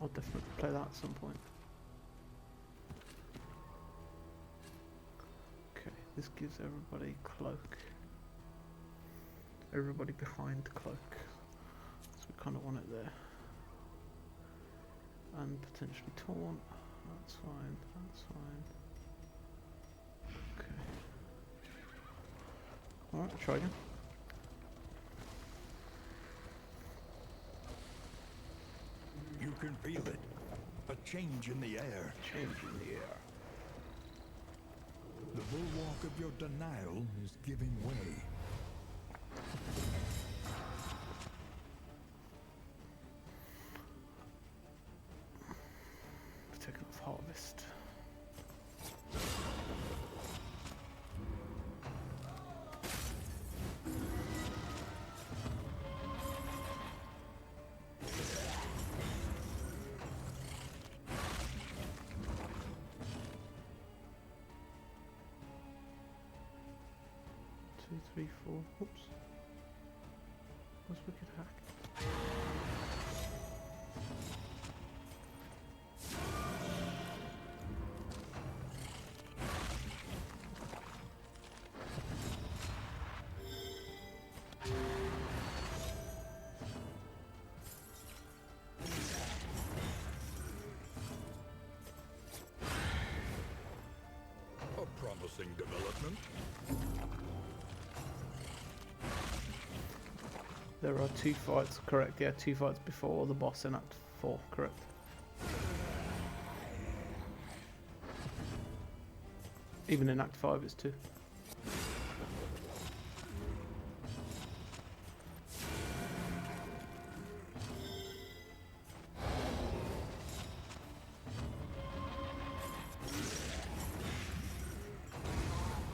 I'll definitely play that at some point. Okay, this gives everybody cloak. Everybody behind cloak. So we kind of want it there. And potentially taunt. That's fine, that's fine. Okay. Alright, try again. You can feel it. A change in the air. Change in the air. The bulwark of your denial is giving way. Taking off harvest. Two, three, four. Oops. What's wicked hack? A promising development. There are 2 fights, correct? Yeah, 2 fights before the boss in Act 4, correct? Even in Act 5 it's 2.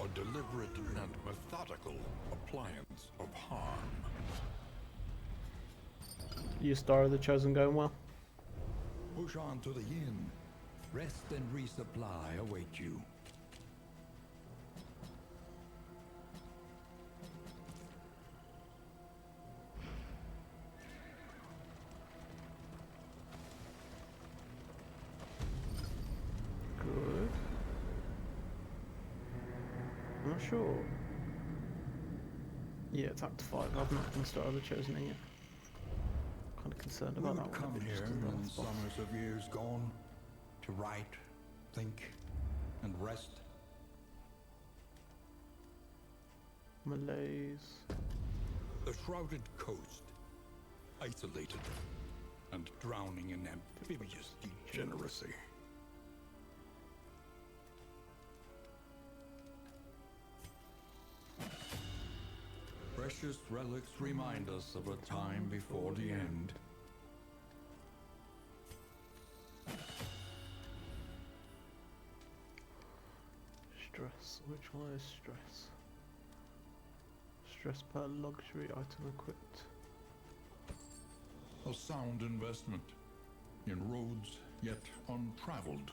A deliberate and methodical appliance of harm. Your Star of the Chosen going well? Push on to the inn. Rest and resupply await you. Good. I'm not sure. Yeah, it's Act 5. I've not done Star of the Chosen in yet. Kind of concerned We about would that one. come a bit, here just 'cause of the in last boss. summers of years gone to write, think, and rest. Malaise. The shrouded coast, isolated and drowning in amphibious degeneracy. Precious relics remind us of a time before the end. Stress. Which one is stress? Stress per luxury item equipped. A sound investment in roads yet untraveled.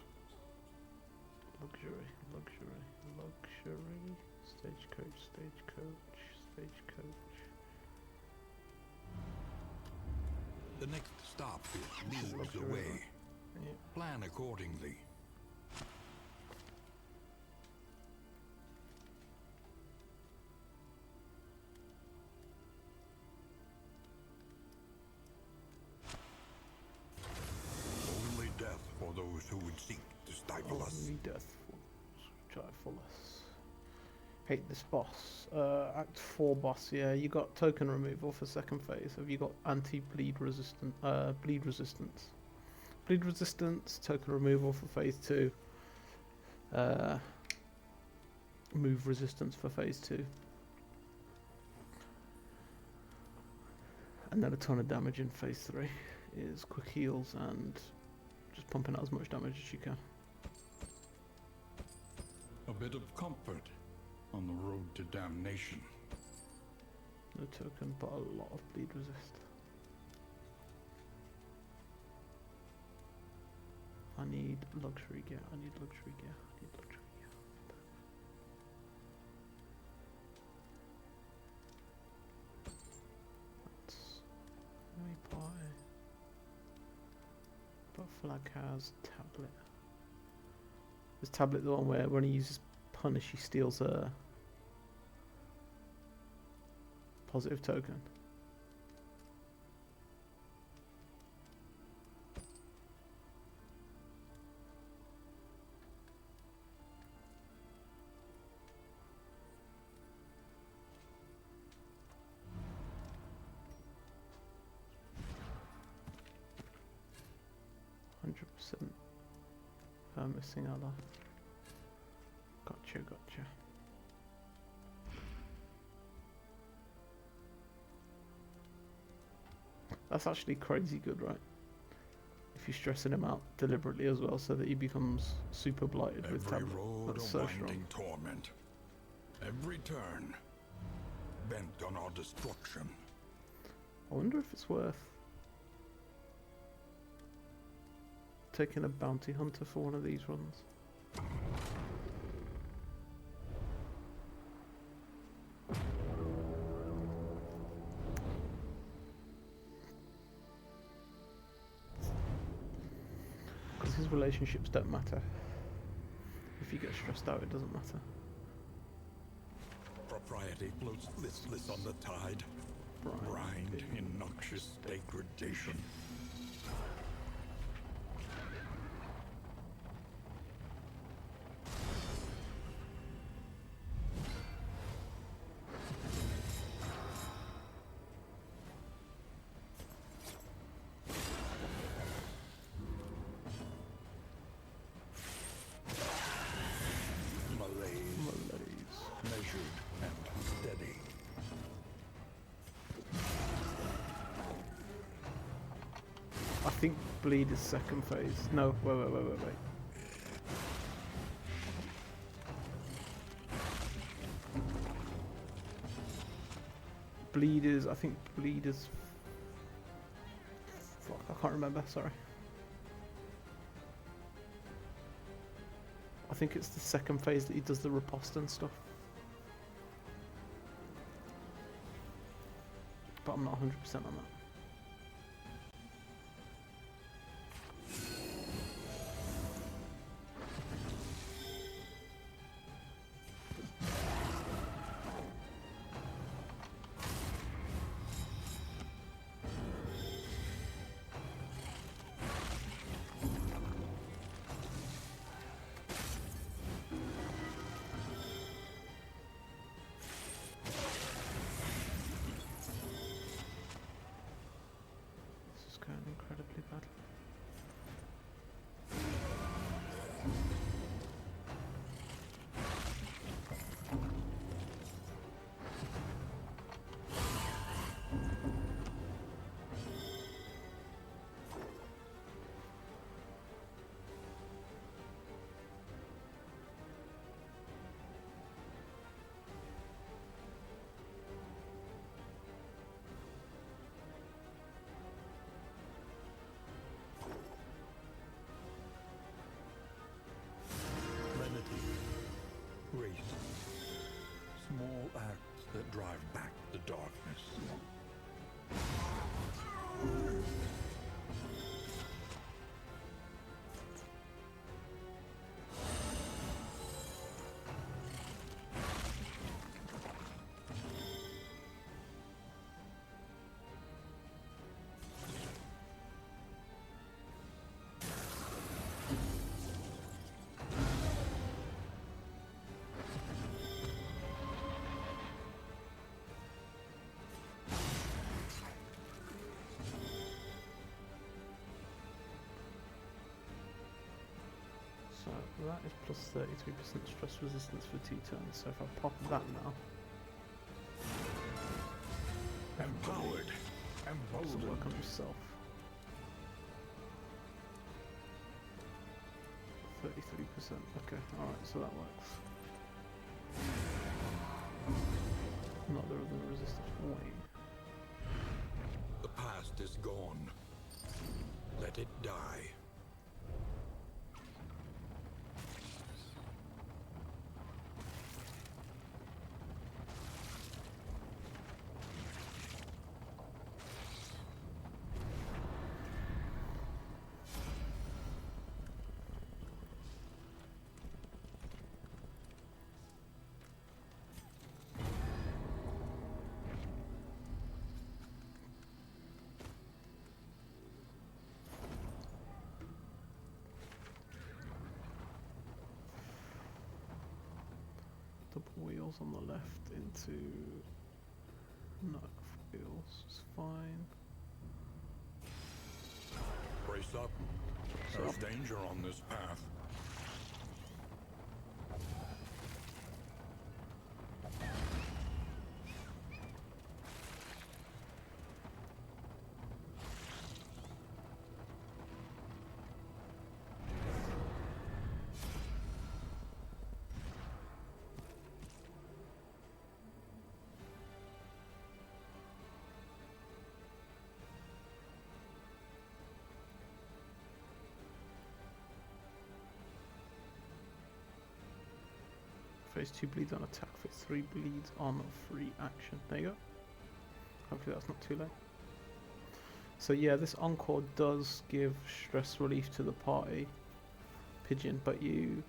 Luxury, luxury, luxury. Stagecoach, stagecoach, stagecoach. The next stop is leagues Luxury. away. Yeah. Plan accordingly. Only death for those who would seek to stifle us. Only death try for us. Hate this boss. Act 4 boss. Yeah, you got token removal for second phase. Have you got anti-bleed resistant? Bleed resistance. Bleed resistance. Token removal for phase 2. Move resistance for phase 2. And then a ton of damage in phase 3 is quick heals and just pumping out as much damage as you can. A bit of comfort on the road to damnation. No token, but a lot of bleed resist. I need luxury gear. I need luxury gear. I need luxury gear. Let's let me buy But Flag has Tablet. Is Tablet the one where when he uses Punish he steals a positive token? Missing Allah. Gotcha. That's actually crazy good, right? If you're stressing him out deliberately as well, so that he becomes super blighted with Tablet. That's so strong. Torment. Every turn bent on our destruction. I wonder if it's worth taking a bounty hunter for one of these runs. Because his relationships don't matter. If you get stressed out, it doesn't matter. Propriety floats listless on the tide. Brined in noxious degradation. I think Bleed is second phase. No, wait. Bleed is, I think Bleed is... Fuck, I can't remember, sorry. I think it's the second phase that he does the riposte and stuff. But I'm not 100% on that. Incredibly bad. Small acts that drive back the darkness. So that is plus 33% stress resistance for 2 turns. So if I pop that now, Empowered. this will work on himself. 33%. Okay, alright, so that works. Not the other resistance wane. The past is gone. Let it die. double wheels on the left into no wheels. It's fine. Brace up. There's So, danger on this path. phase 2 bleeds on attack, phase 3 bleeds on free action. There you go. Hopefully that's not too late. So yeah, this Encore does give stress relief to the party, Pigeon, but you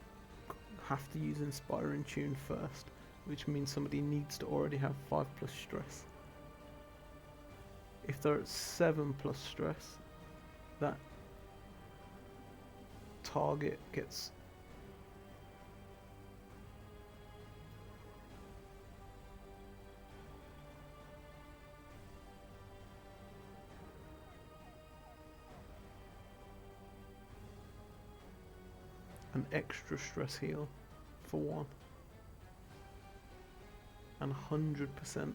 have to use Inspiring Tune first, which means somebody needs to already have 5 plus stress. If they're at 7 plus stress, that target gets an extra stress heal for 1 and 100%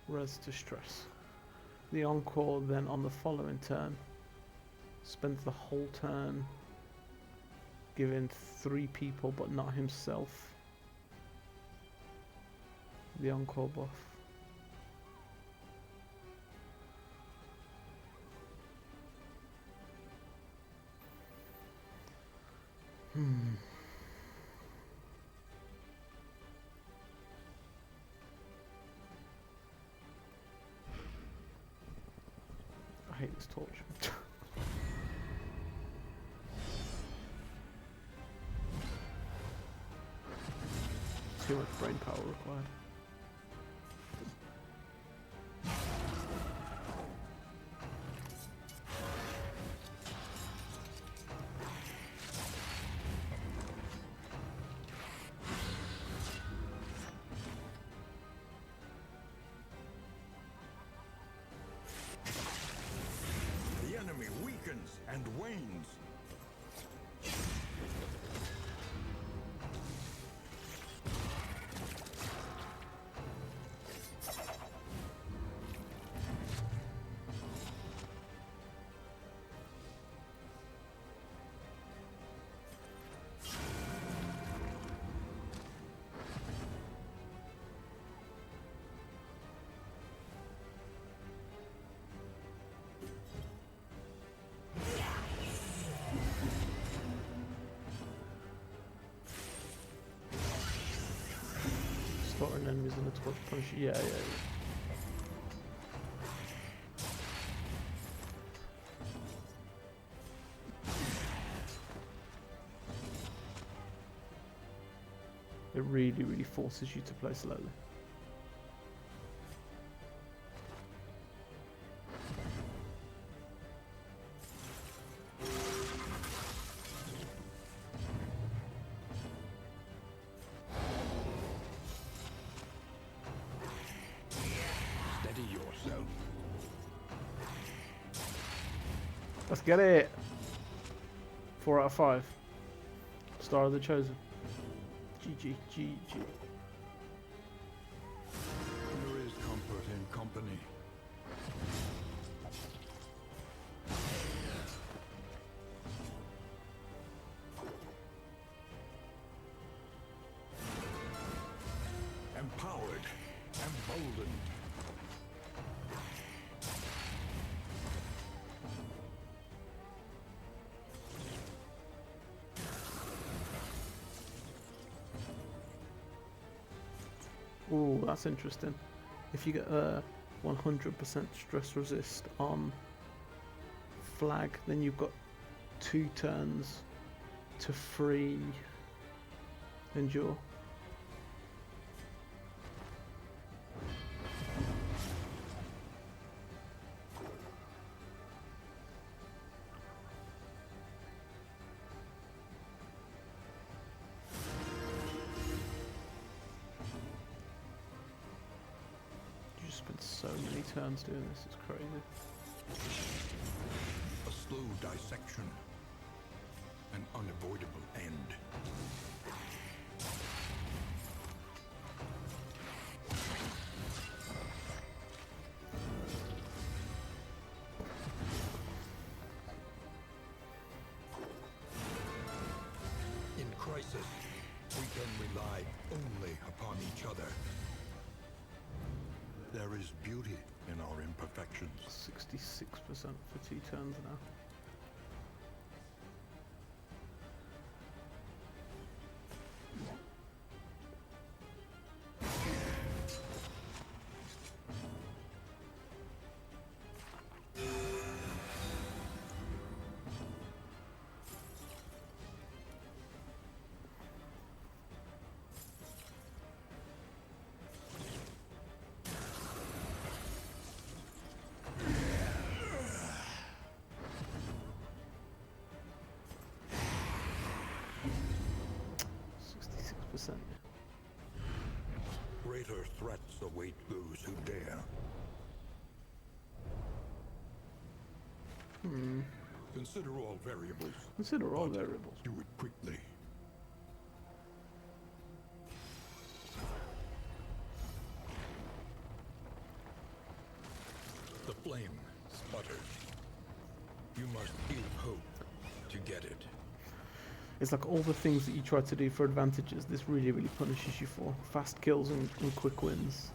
res to stress. The Encore then on the following turn spends the whole turn giving 3 people but not himself the Encore buff. I hate this torch. Too much brain power required. The enemy weakens and wanes. Slaughtering enemies in a torch punch. Yeah. It really forces you to play slowly. Steady yourself. Let's get it! 4 out of 5. Star of the Chosen. GG. There is comfort in company. Empowered, emboldened. Ooh, that's interesting. If you get a 100% stress resist on flag, then you've got 2 turns to free endure. just spent so many turns doing this, it's crazy. A slow dissection. An unavoidable end. In crisis, we can rely only upon each other. There is beauty in our imperfections. 66% for 2 turns now. Greater threats await those who dare. Consider all variables. Consider all but variables. Do it quickly. The flame sputters. You must give hope to get it. It's like all the things that you try to do for advantages, this really, really punishes you for. Fast kills and quick wins.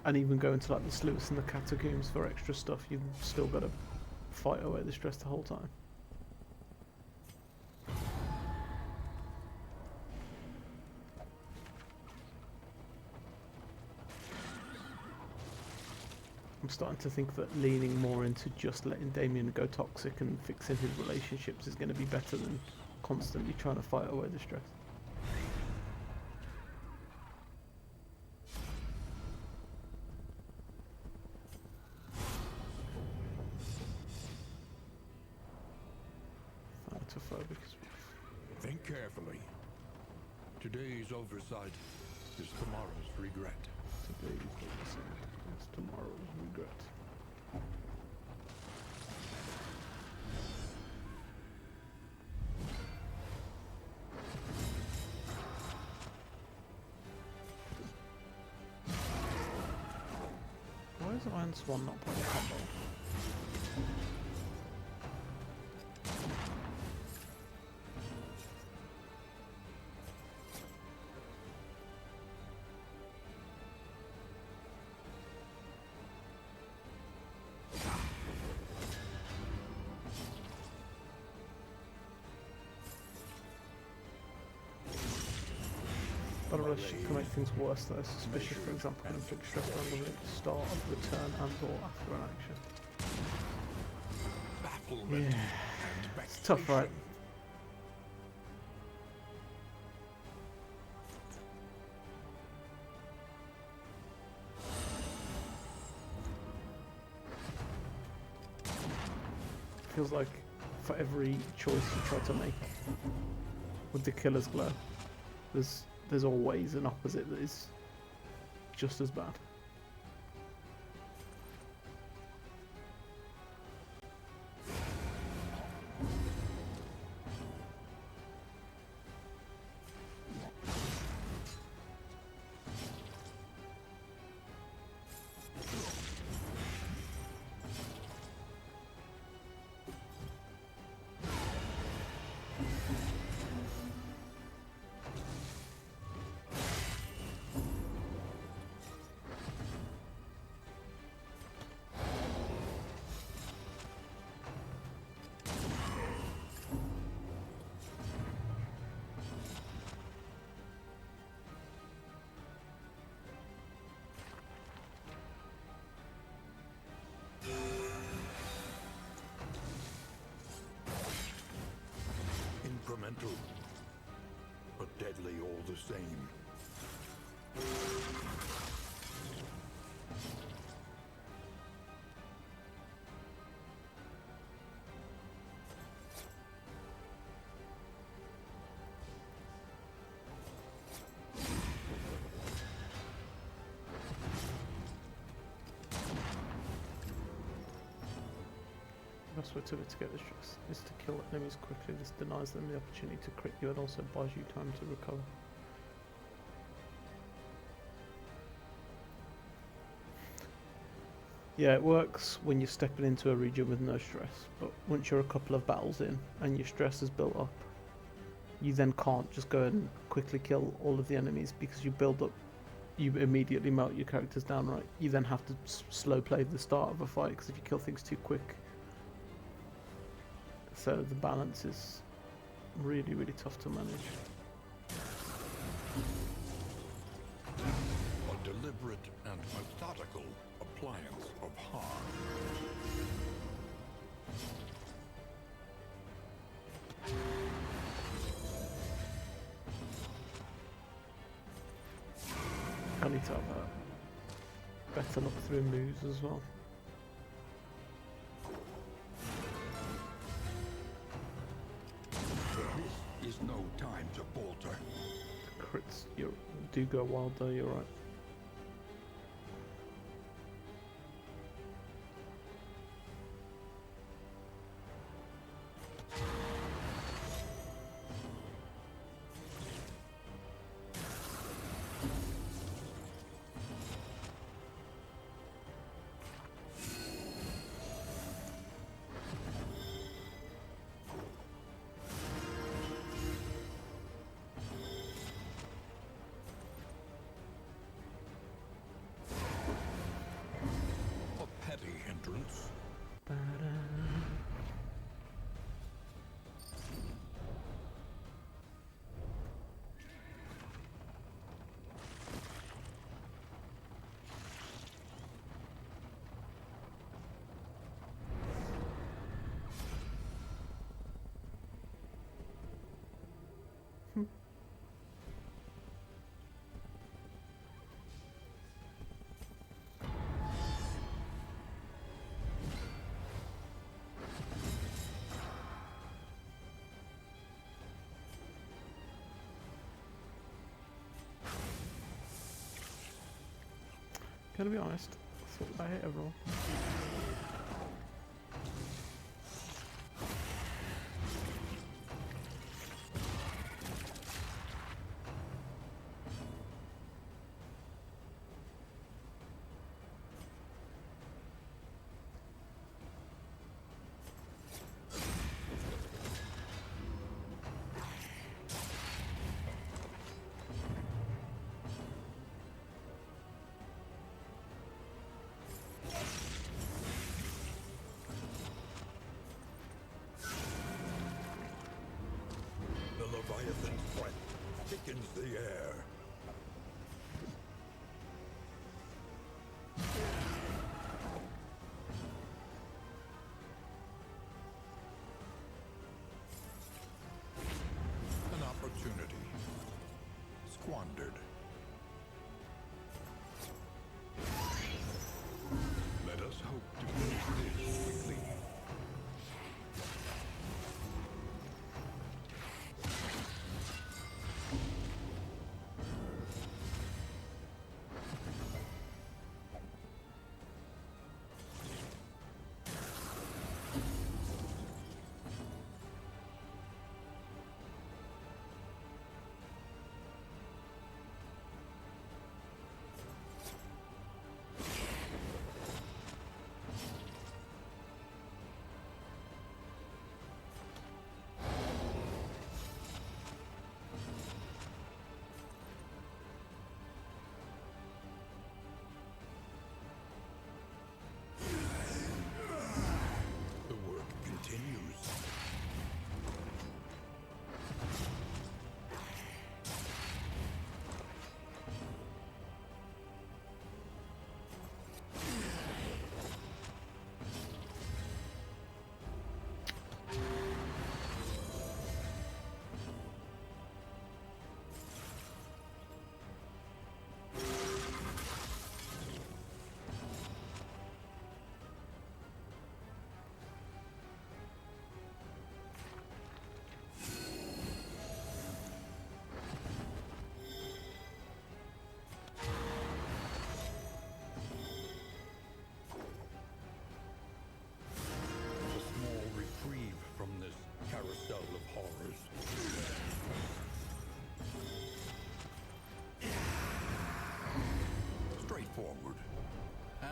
And even going to like the sluice and the catacombs for extra stuff, you've still got to fight away the stress the whole time. I'm starting to think that leaning more into just letting Damien go toxic and fixing his relationships is going to be better than constantly trying to fight away the stress. Thanatophobic as well. Think carefully. Today's oversight is tomorrow's regret. Today's oversight is tomorrow's regret. Why is Iron Swan not playing combo? But she can make things worse though. Suspicious, for example, can inflict stress randomly at the start of the turn and or after an action. Bafflement Yeah. and It's tough, right? vexation. Feels like for every choice you try to make with the Killer's Glow, there's always an opposite that is just as bad. best way to mitigate the stress is to kill enemies quickly. This denies them the opportunity to crit you and also buys you time to recover. Yeah, it works when you're stepping into a region with no stress, but once you're a couple of battles in and your stress is built up, you then can't just go and quickly kill all of the enemies because you build up, you immediately melt your characters down, right? You then have to slow play the start of a fight because if you kill things too quick. So the balance is really, really tough to manage. A deliberate and methodical appliance of harm. I need to have a better look through moves as well. This is no time to falter. Crits do go wild though, you're right. A petty hindrance. Gonna be honest, I thought I hit everyone.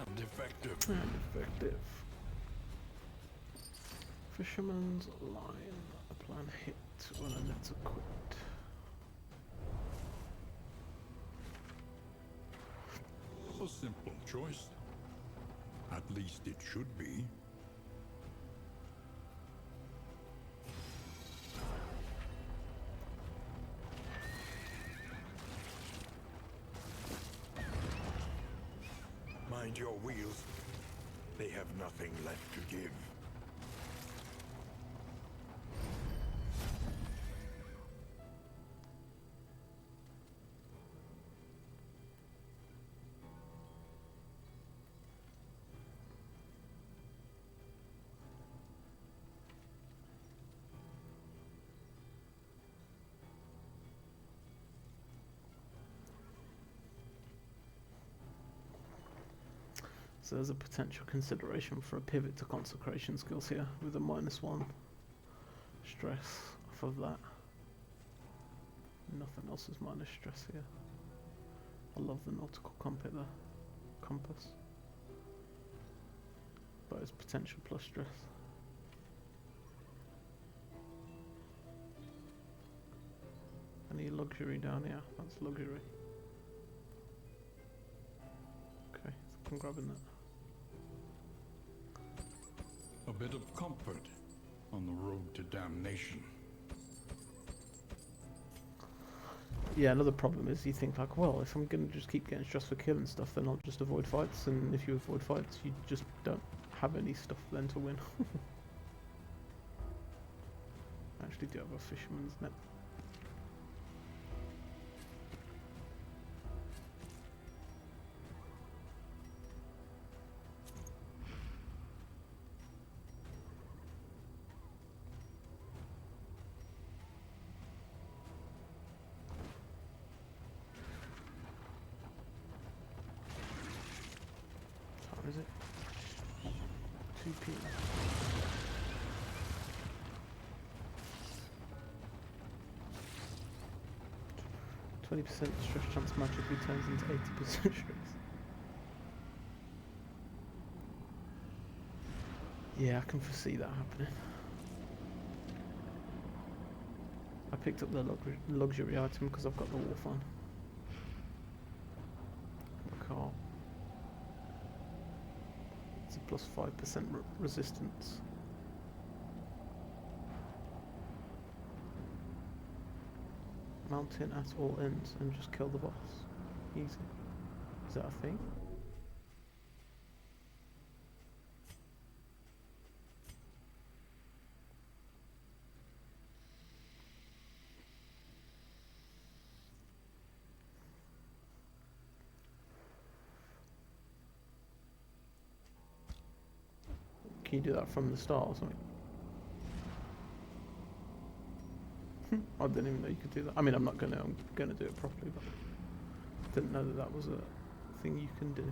And effective. And effective. Fisherman's line. A plan hit when a net's equipped. A simple choice. At least it should be. Mind your wheels. They have nothing left to give. So there's a potential consideration for a pivot to consecration skills here with a -1 stress off of that. Nothing else is minus stress here. I love the nautical compass. But it's potential plus stress. Any luxury down here? That's luxury. Okay, so I'm grabbing that. A bit of comfort on the road to damnation. Yeah, another problem is you think like, well, if I'm going to just keep getting stressed for killing stuff, then I'll just avoid fights, and if you avoid fights, you just don't have any stuff then to win. I actually do have a fisherman's net. Is it 2 p.m. 20% stress chance magically turns into 80% stress. Yeah, I can foresee that happening. I picked up the luxury item because I've got the wolf on. The car. It's a plus 5% resistance. Mount in at all ends and just kill the boss. Easy. Is that a thing? Can you do that from the start or something? I didn't even know you could do that. I mean, I'm gonna do it properly, but I didn't know that was a thing you can do.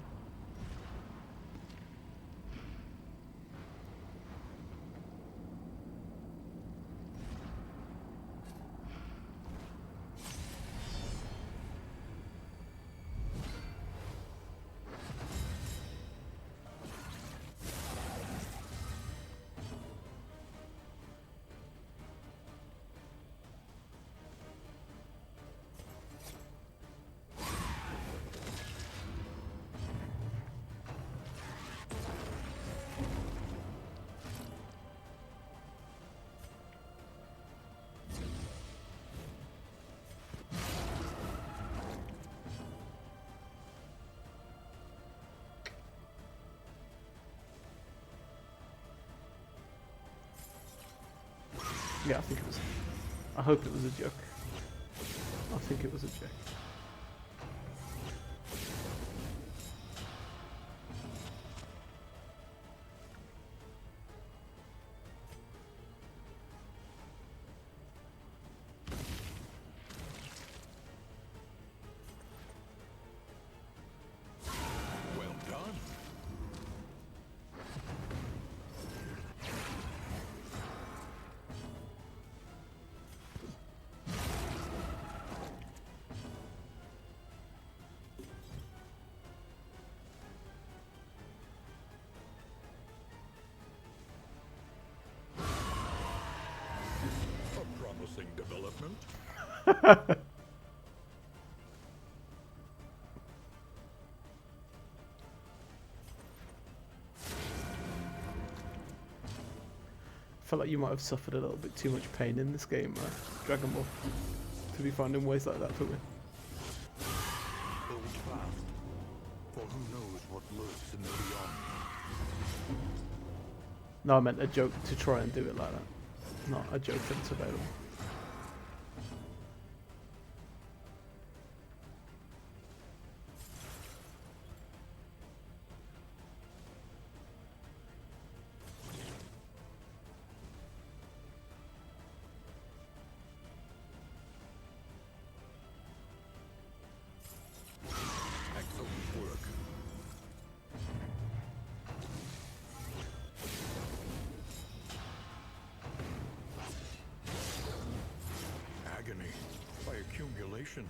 Yeah, I think it was. I hope it was a joke. I think it was a joke. Well done. felt like you might have suffered a little bit too much pain in this game, Dragon Ball, to be finding ways like that for me. Hold fast, for who knows what lurks in the beyond. No, I meant a joke to try and do it like that, not a joke that's available. Excellent work. Agony by accumulation.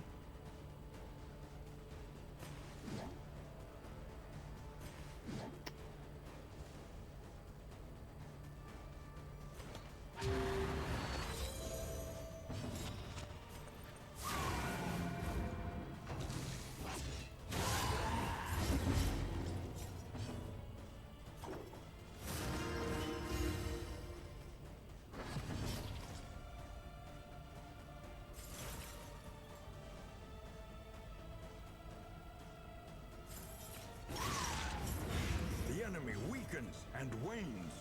The enemy weakens and wanes.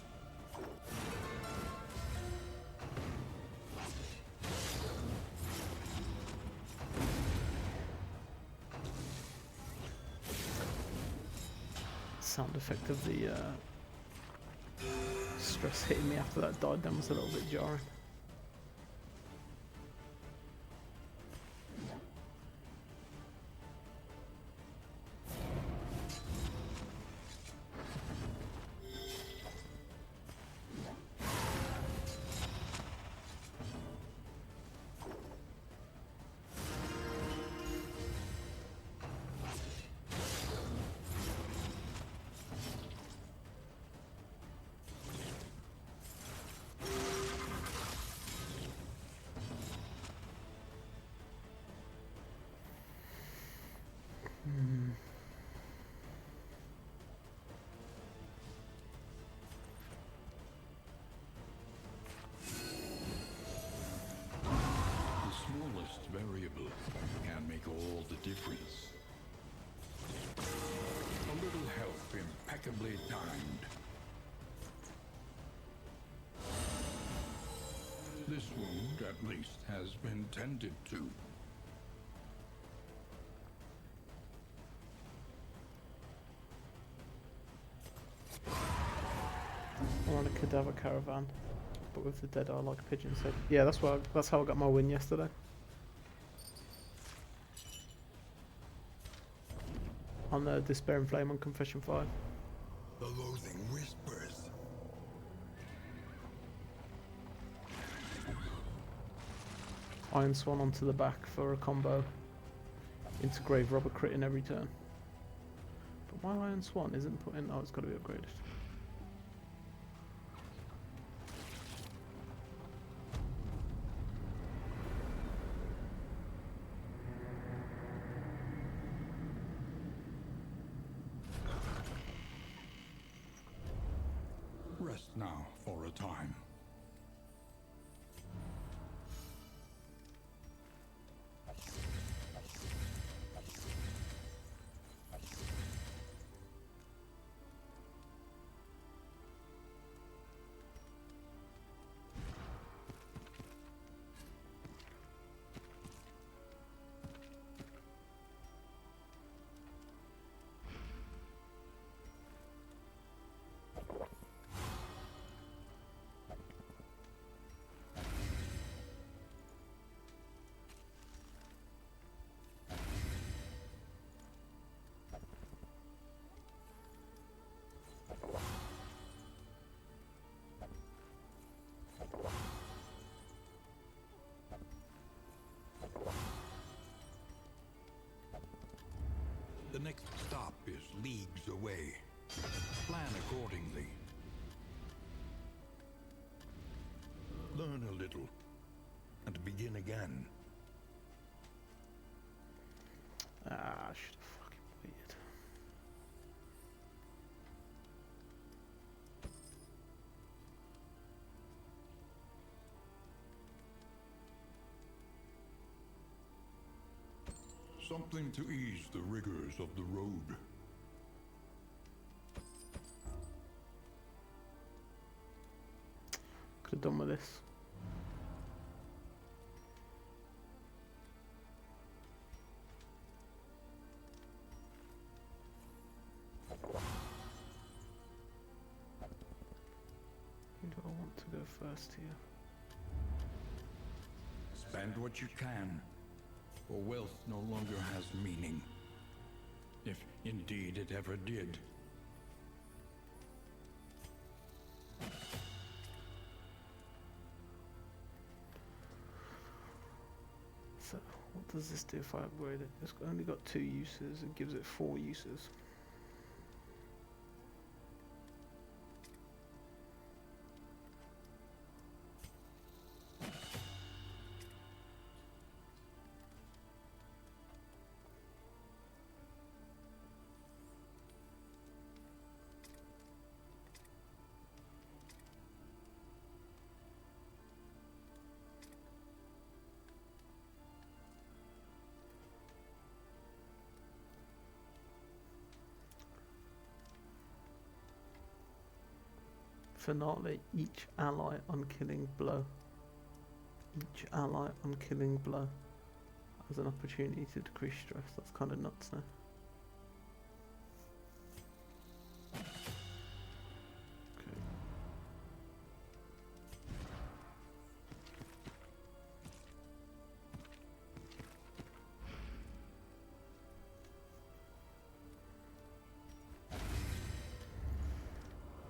Sound effect of the stress hitting me after that died down was a little bit jarring. The smallest variable can make all the difference. A little help impeccably timed. This wound, at least, has been tended to. I want a cadaver caravan, but with the dead eye like pigeons. So yeah, that's how I got my win yesterday. On the Despair and Flame on Confession 5. The loathing whispers. Iron Swan onto the back for a combo into Grave Robber crit in every turn. But why Iron Swan isn't put in? Oh, it's got to be upgraded. Rest now for a time. The next stop is leagues away. Plan accordingly. Learn a little, and begin again. Ah, I should have fucking waited. Something to ease the rigors of the road. Could have done with this. Who do I want to go first here? Spend what you can, for wealth no longer has meaning. If indeed it ever did. So, what does this do if I upgrade it? It's only got 2 uses, it gives it 4 uses. Finale, each ally on killing blow. Each ally on killing blow has an opportunity to decrease stress. That's kind of nuts now. Okay.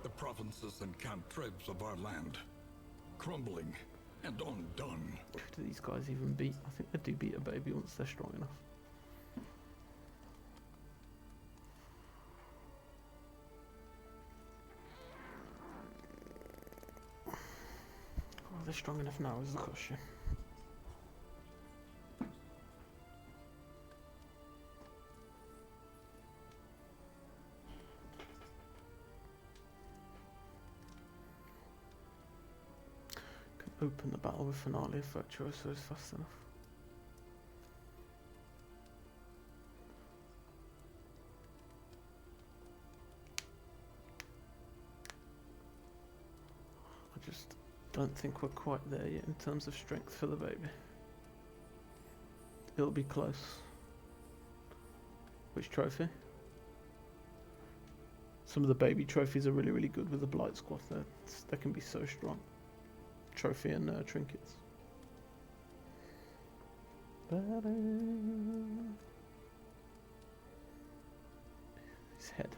The provinces and cantrevs of our land, crumbling and undone. Who do these guys even beat? I think they do beat a baby once they're strong enough. Are they strong enough now is the question. Open the battle with Finale if Virtuoso is fast enough. I just don't think we're quite there yet in terms of strength for the baby. It'll be close. Which trophy? Some of the baby trophies are really, really good with the Blight Squad. They can be so strong. Trophy and trinkets. His head.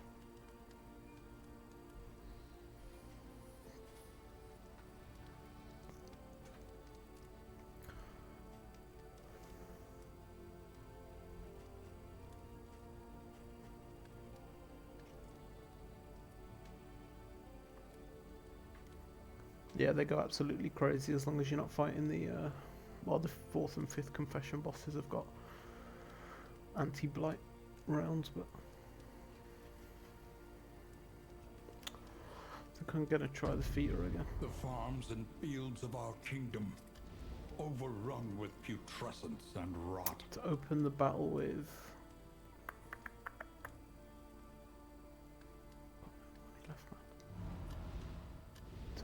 Yeah, they go absolutely crazy as long as you're not fighting the, well, the 4th and 5th confession bosses have got anti-blight rounds, but I think I'm gonna try the feeder again. The farms and fields of our kingdom, overrun with putrescence and rot. To open the battle with...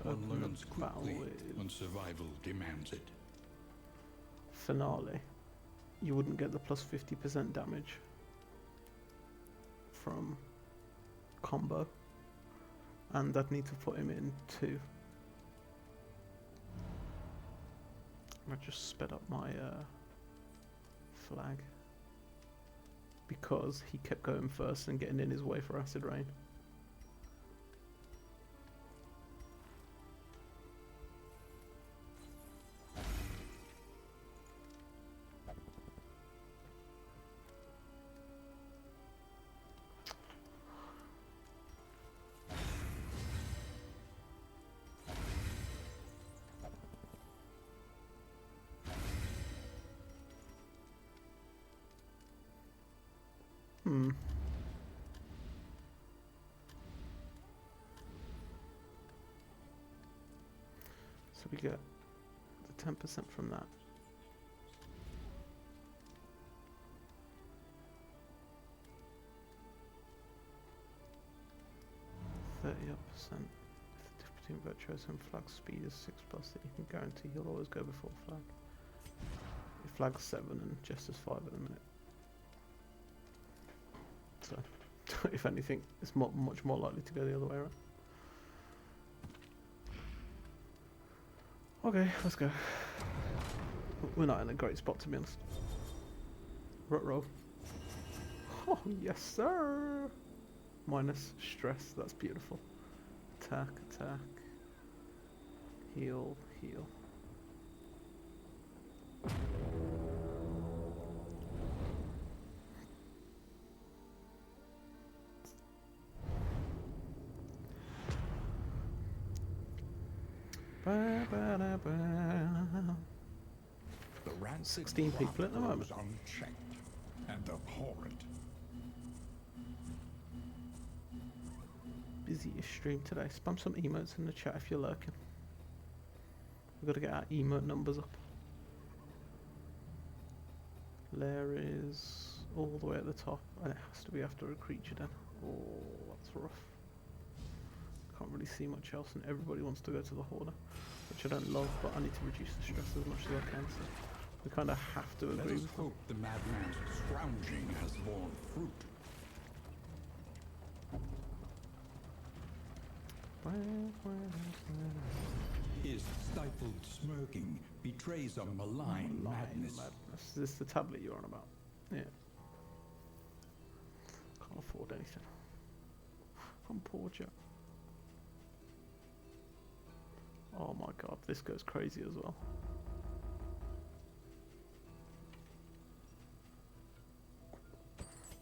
One learns battle quickly with when survival demands it. Finale, you wouldn't get the plus 50% damage from combo, and I'd need to put him in 2. I just sped up my flag because he kept going first and getting in his way for Acid Rain. Hmm. So we get the 10% from that. %30%. If the difference between virtuoso and flag speed is 6+, then you can guarantee he'll always go before flag. Your flag's 7 and Jester's 5 at the minute. So, if anything, it's much more likely to go the other way around. Okay, let's go. We're not in a great spot, to be honest. Rut roll. Oh, yes, sir. Minus stress, that's beautiful. Attack, attack. Heal, heal. Ba, ba, da, ba. The rancid 16 people at the rot moment. grows unchecked and abhorrent. Busiest stream today. Spam some emotes in the chat if you're lurking. We've got to get our emote numbers up. Lair is all the way at the top, and it has to be after a creature then. Oh, that's rough. Can't really see much else, and everybody wants to go to the Hoarder, which I don't love, but I need to reduce the stress as much as I can, so we kind of have to Let agree us with them. hope the madman's scrounging has borne fruit. His stifled smirking betrays a malign madness. Is this the tablet you're on about? Yeah. Can't afford anything. I'm poor Jack. Oh my god, this goes crazy as well.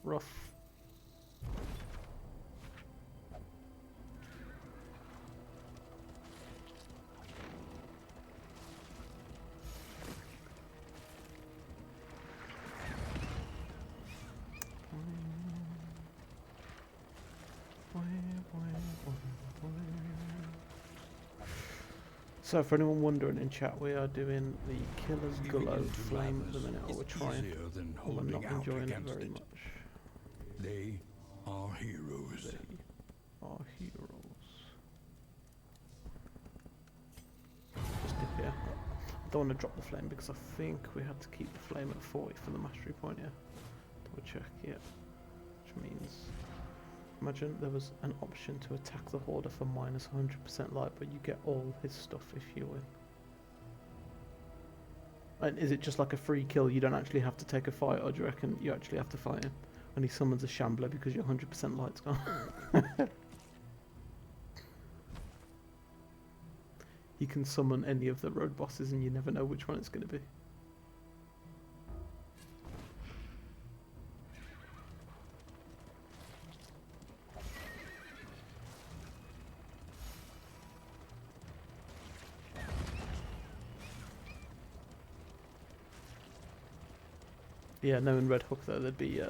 Rough. So for anyone wondering in chat, we are doing the Killer's Giving Gullo in to Flame at the madness minute, or is we're trying. easier than Well, I'm not holding out enjoying it against very it. much. They are heroes. They are heroes. Just dip here. I don't want to drop the flame because I think we had to keep the flame at 40 for the mastery point, yeah. Double check, yeah. Which means, imagine there was an option to attack the Hoarder for minus 100% light, but you get all his stuff if you win. And is it just like a free kill? You don't actually have to take a fight, or do you reckon you actually have to fight him? And he summons a Shambler because your 100% light's gone. You can summon any of the road bosses and you never know which one it's going to be. Yeah, knowing Red Hook though, there'd be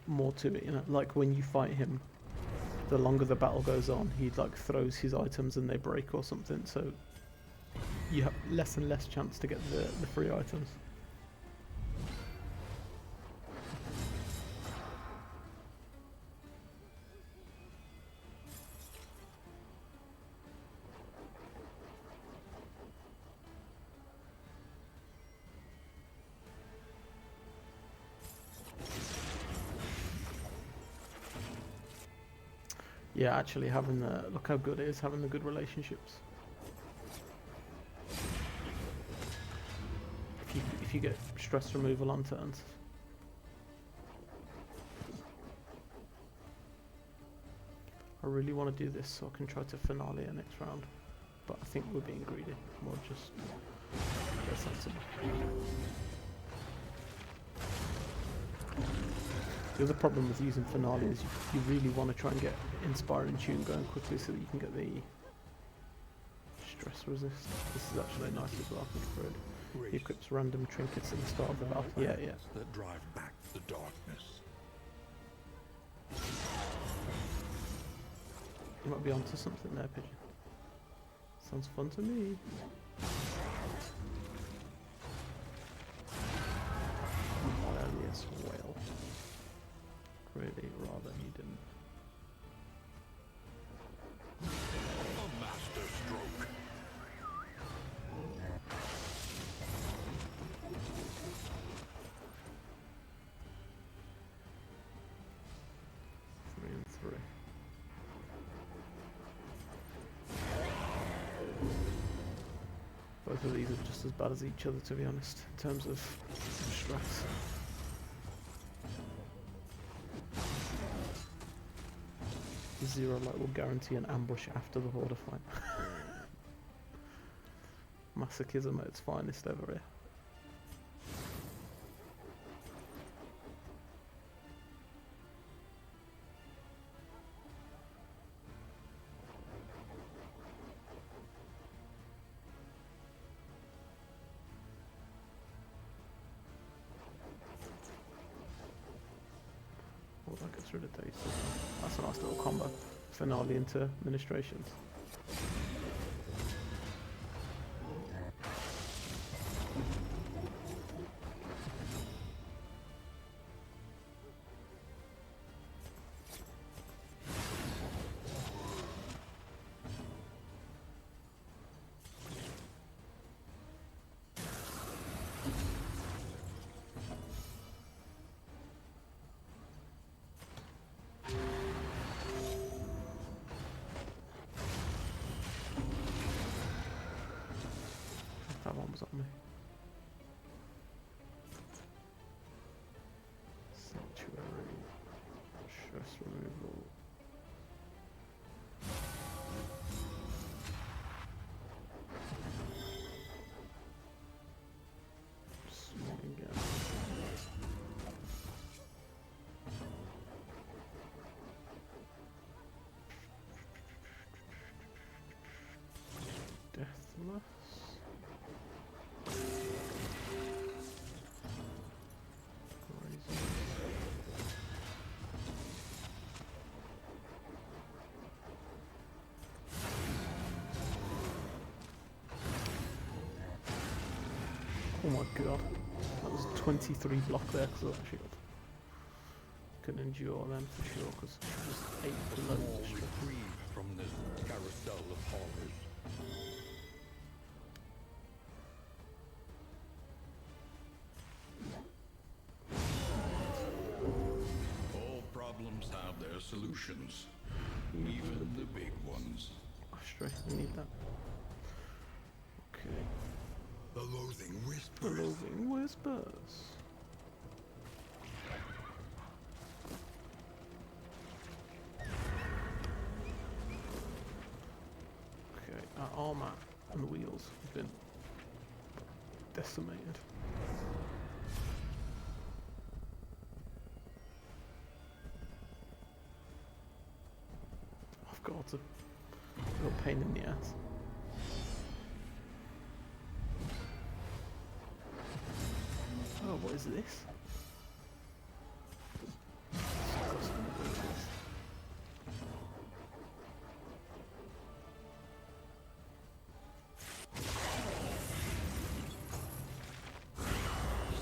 more to it, you know. Like when you fight him, the longer the battle goes on, he like throws his items and they break or something, so you have less and less chance to get the free items. Yeah, actually having the, look how good it is, having the good relationships. If you get stress removal on turns. I really want to do this so I can try to finale it next round, but I think we're being greedy. We'll just get sensible. The other problem with using finale is you really want to try and get inspiring tune going quickly so that you can get the stress resist. This is actually nice as well. He equips random trinkets at the start of the battle. Yeah, yeah. That drive back the darkness. You might be onto something there, Pigeon. Sounds fun to me. Well, yes, well. Really, rather he didn't. A master stroke. Three and three. Both of these are just as bad as each other, to be honest, in terms of stress. Zero Light will guarantee an ambush after the Horde fight. Masochism at its finest ever here. Oh, that gets rid of Daisy. That's a nice little combo. Finale into administrations. That one was on me. Sanctuary. Stress removal. Smog again. Deathless. Oh my god, that was 23 block there because of that shield. Couldn't endure them for sure because I just ate All loads of stress. reprieve from this carousel of horrors. All problems have their solutions, even the big ones. Astray, we need that. Okay. The loathing The whispers. Loathing Whispers. Okay, our armor and wheels have been decimated. I've got a real pain in the ass. Oh, what is this? Disgusting abilities.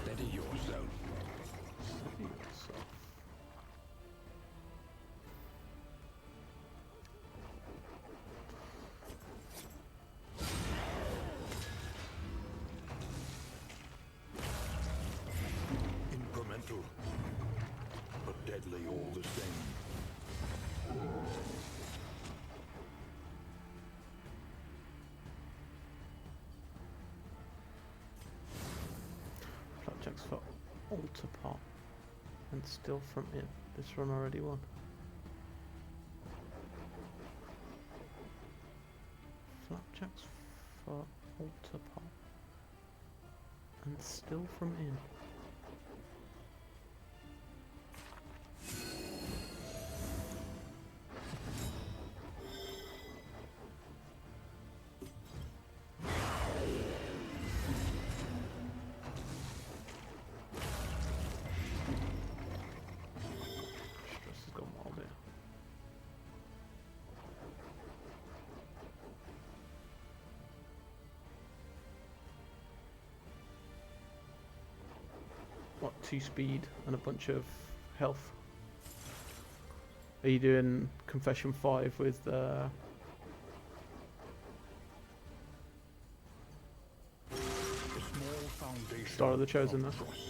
Steady yourself. Steady yourself. Incremental, but deadly all the same. Flapjacks for altar pot and still from in. This run already won. Flapjacks for altar pot and still from in. 2 speed and a bunch of health. Are you doing Confession 5 with A small foundation Star of the Chosen of now? trust.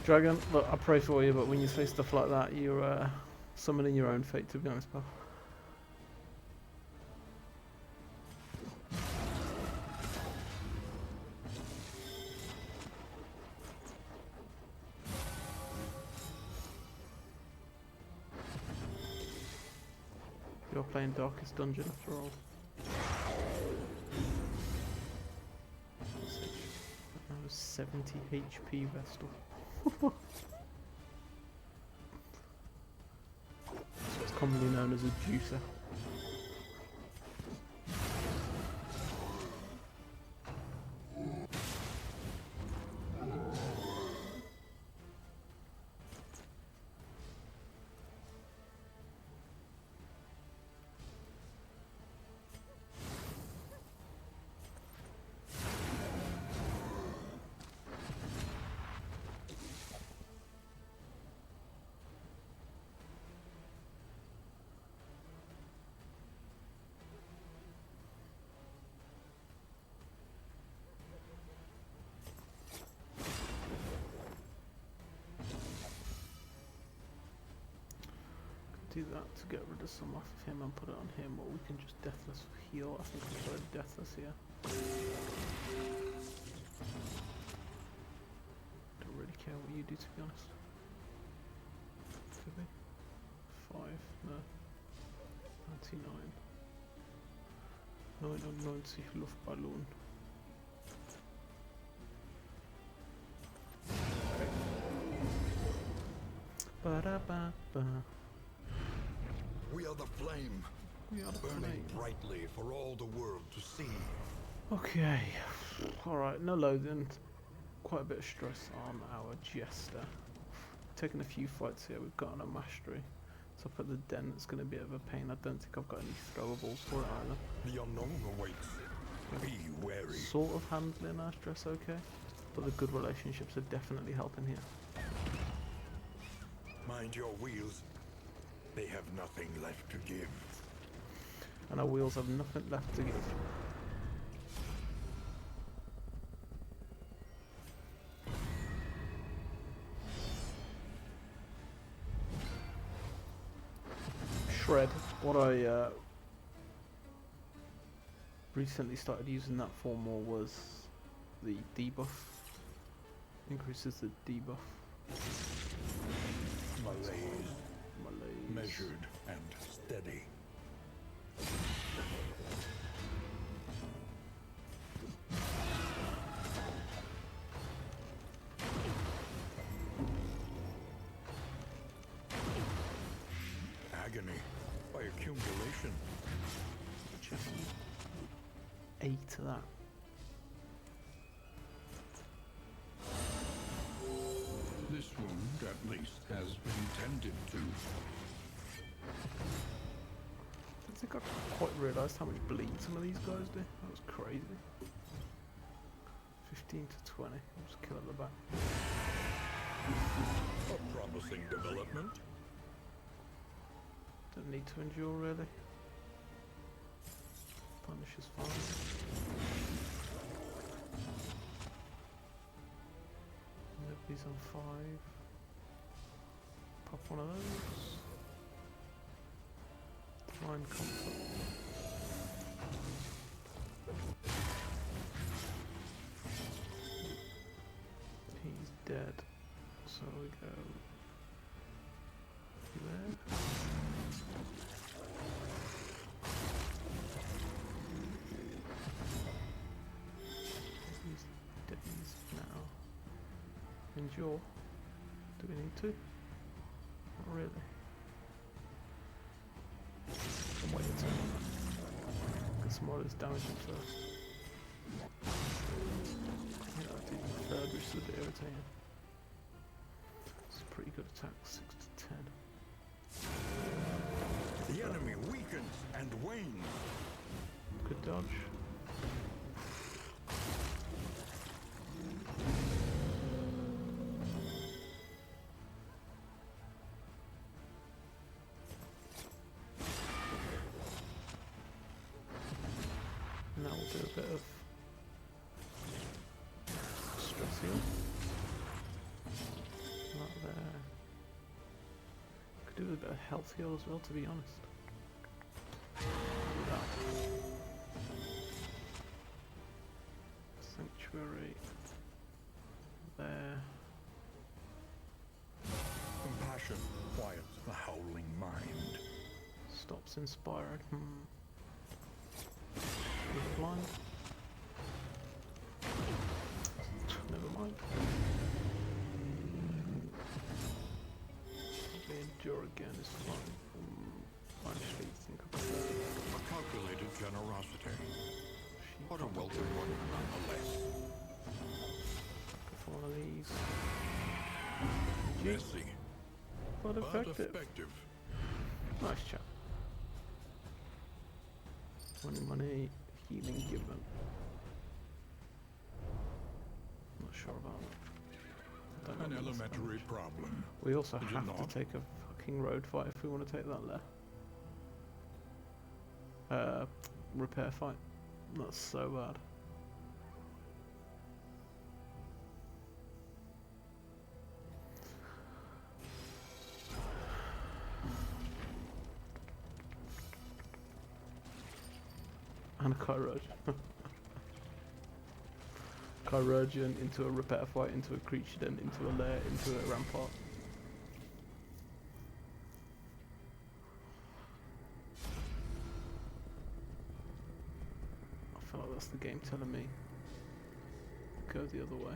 Dragon, look, I pray for you, but when you say stuff like that, you're summoning your own fate, to be honest, pal. You're playing Darkest Dungeon after all. 70 HP Vestal. That's what's commonly known as a juicer. Do that to get rid of some off of him and put it on him, or we can just Deathless heal. I think I'll go Deathless here. Don't really care what you do, to be honest. Could be 5, no, 99, 99 Luftballon. Ba-da-ba-ba. We are the flame, We are the burning flame. brightly for all the world to see. Okay, alright, no loading. Quite a bit of stress on our Jester. Taking a few fights here, we've got a mastery. So up at the den, it's going to be a bit of a pain. I don't think I've got any throwables for it either. The unknown awaits. Be wary. Sort of handling our stress okay, but the good relationships are definitely helping here. Mind your wheels. They have nothing left to give. And our wheels have nothing left to give. Shred. What I recently started using that for more was the debuff. Increases the debuff. Malaise, Malaise. measured and steady. Agony by accumulation. Just 8 to that. This wound, at least, has been tended to. I don't think I quite realised how much bleed some of these guys do. That was crazy. 15 to 20. I'll just kill at the back. A promising development. Don't need to endure really. Punish is fine. Nobody's on 5. Pop one of those. Find comfort. He's dead. So we go endure. Do we need to? Not really. Can wait a turn on that. Get some more of this damage into us. Yeah, I did the third, which is a bit irritating. It's a pretty good attack, 6 to 10. The enemy weakens and wanes. Good dodge. Now we'll do a bit of stress heal. Not there. Could do with a bit of health heal as well, to be honest. Do that. Sanctuary. There. Compassion quiets the howling mind. Stops inspired. Is it blind? Never mind. The endure again is fine. I actually think about that. A calculated generosity, She but a probably welcome one nonetheless. go for one of these. Messy, But but effective. effective. Nice chat. 20 money, healing given. Not sure about that. Don't An know what's elementary damage. problem. We also Is it have not? to take a fucking road fight if we want to take that left. Repair fight. That's so bad. And a Chirurgeon. Chirurgeon into a repair fight, into a creature, then into a lair, into a rampart. I feel like that's the game telling me go the other way.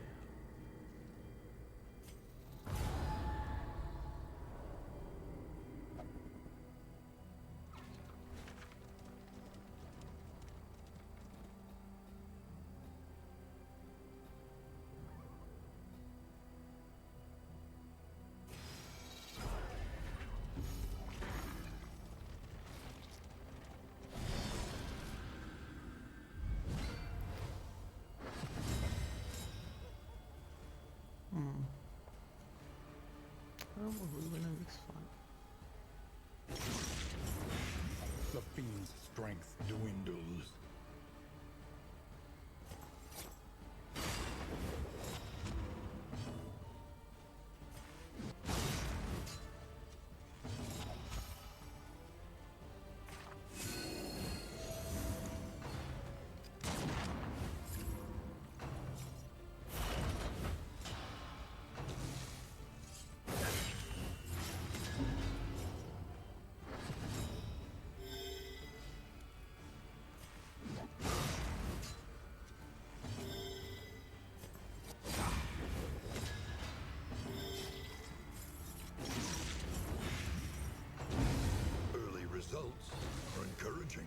How are we winning this fight? The fiend's strength dwindles. Early results are encouraging.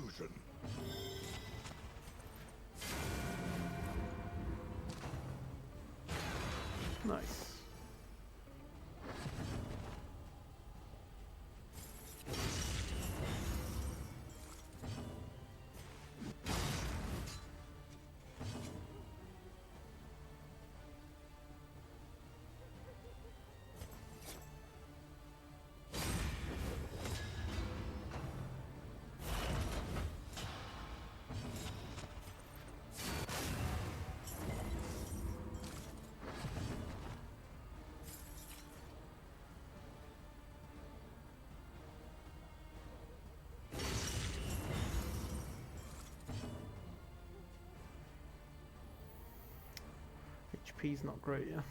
illusion. Nice. HP's not great, yeah.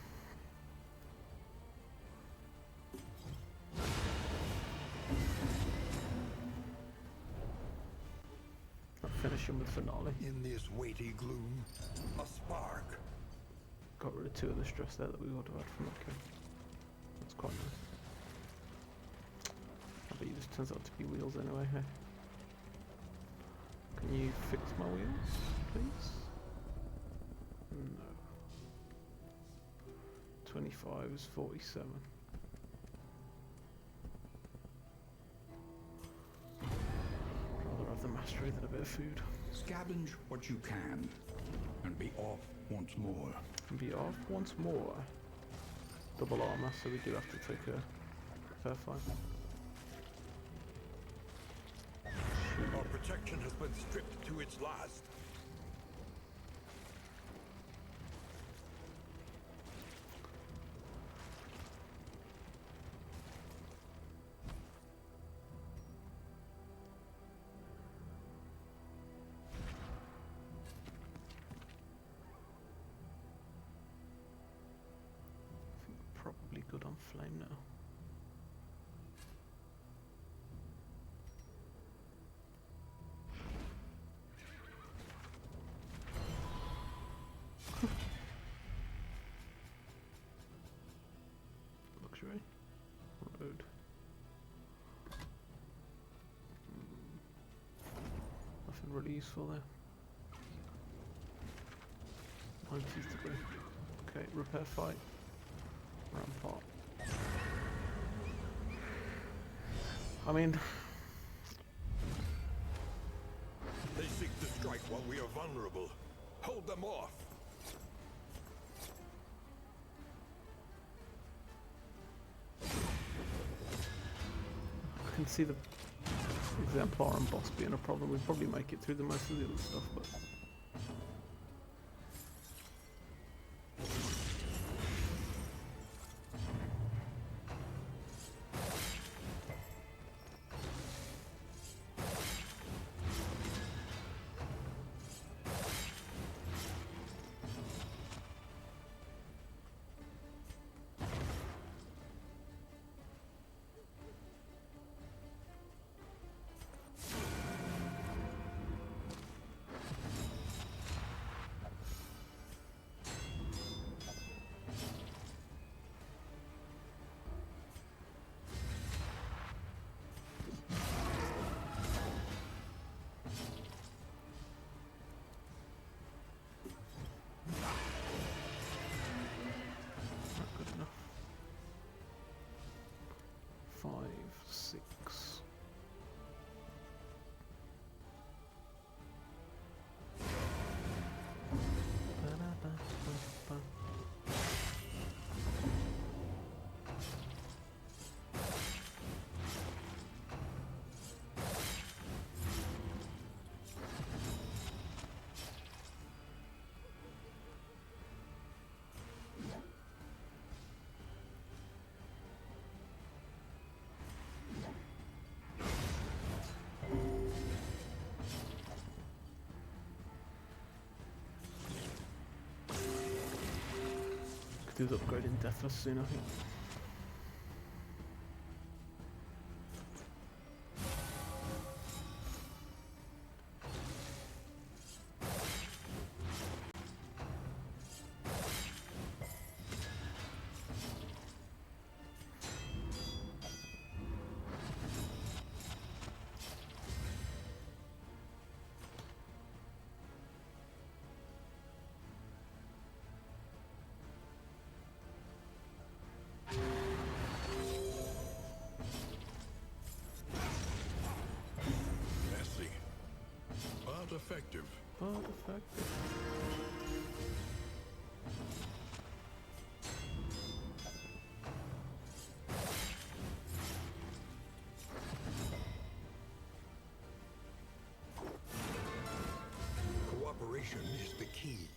I'll finish him with Finale. In this weighty gloom, a spark. Got rid of 2 of the stress there that we would have had from that kill. That's quite nice. I bet you this turns out to be wheels anyway, hey? Can you fix my wheels, please? No. 25 is 47. Rather have the mastery than a bit of food. Scavenge what you can, and be off once more. And be off once more. Double armor, so we do have to take a fair fight. Our protection has been stripped to its last. I think we're probably good on flame now. Luxury road. Nothing really useful there. 90s degree. Okay, repair fight. Rampart. I mean, They seek to strike while we are vulnerable. Hold them off. I can see the Exemplar and boss being a problem. We'd probably make it through the most of the other stuff, but not good enough. 5, 6. Could do the upgrade in Deathless soon, I think. effective. But effective. Cooperation is the key.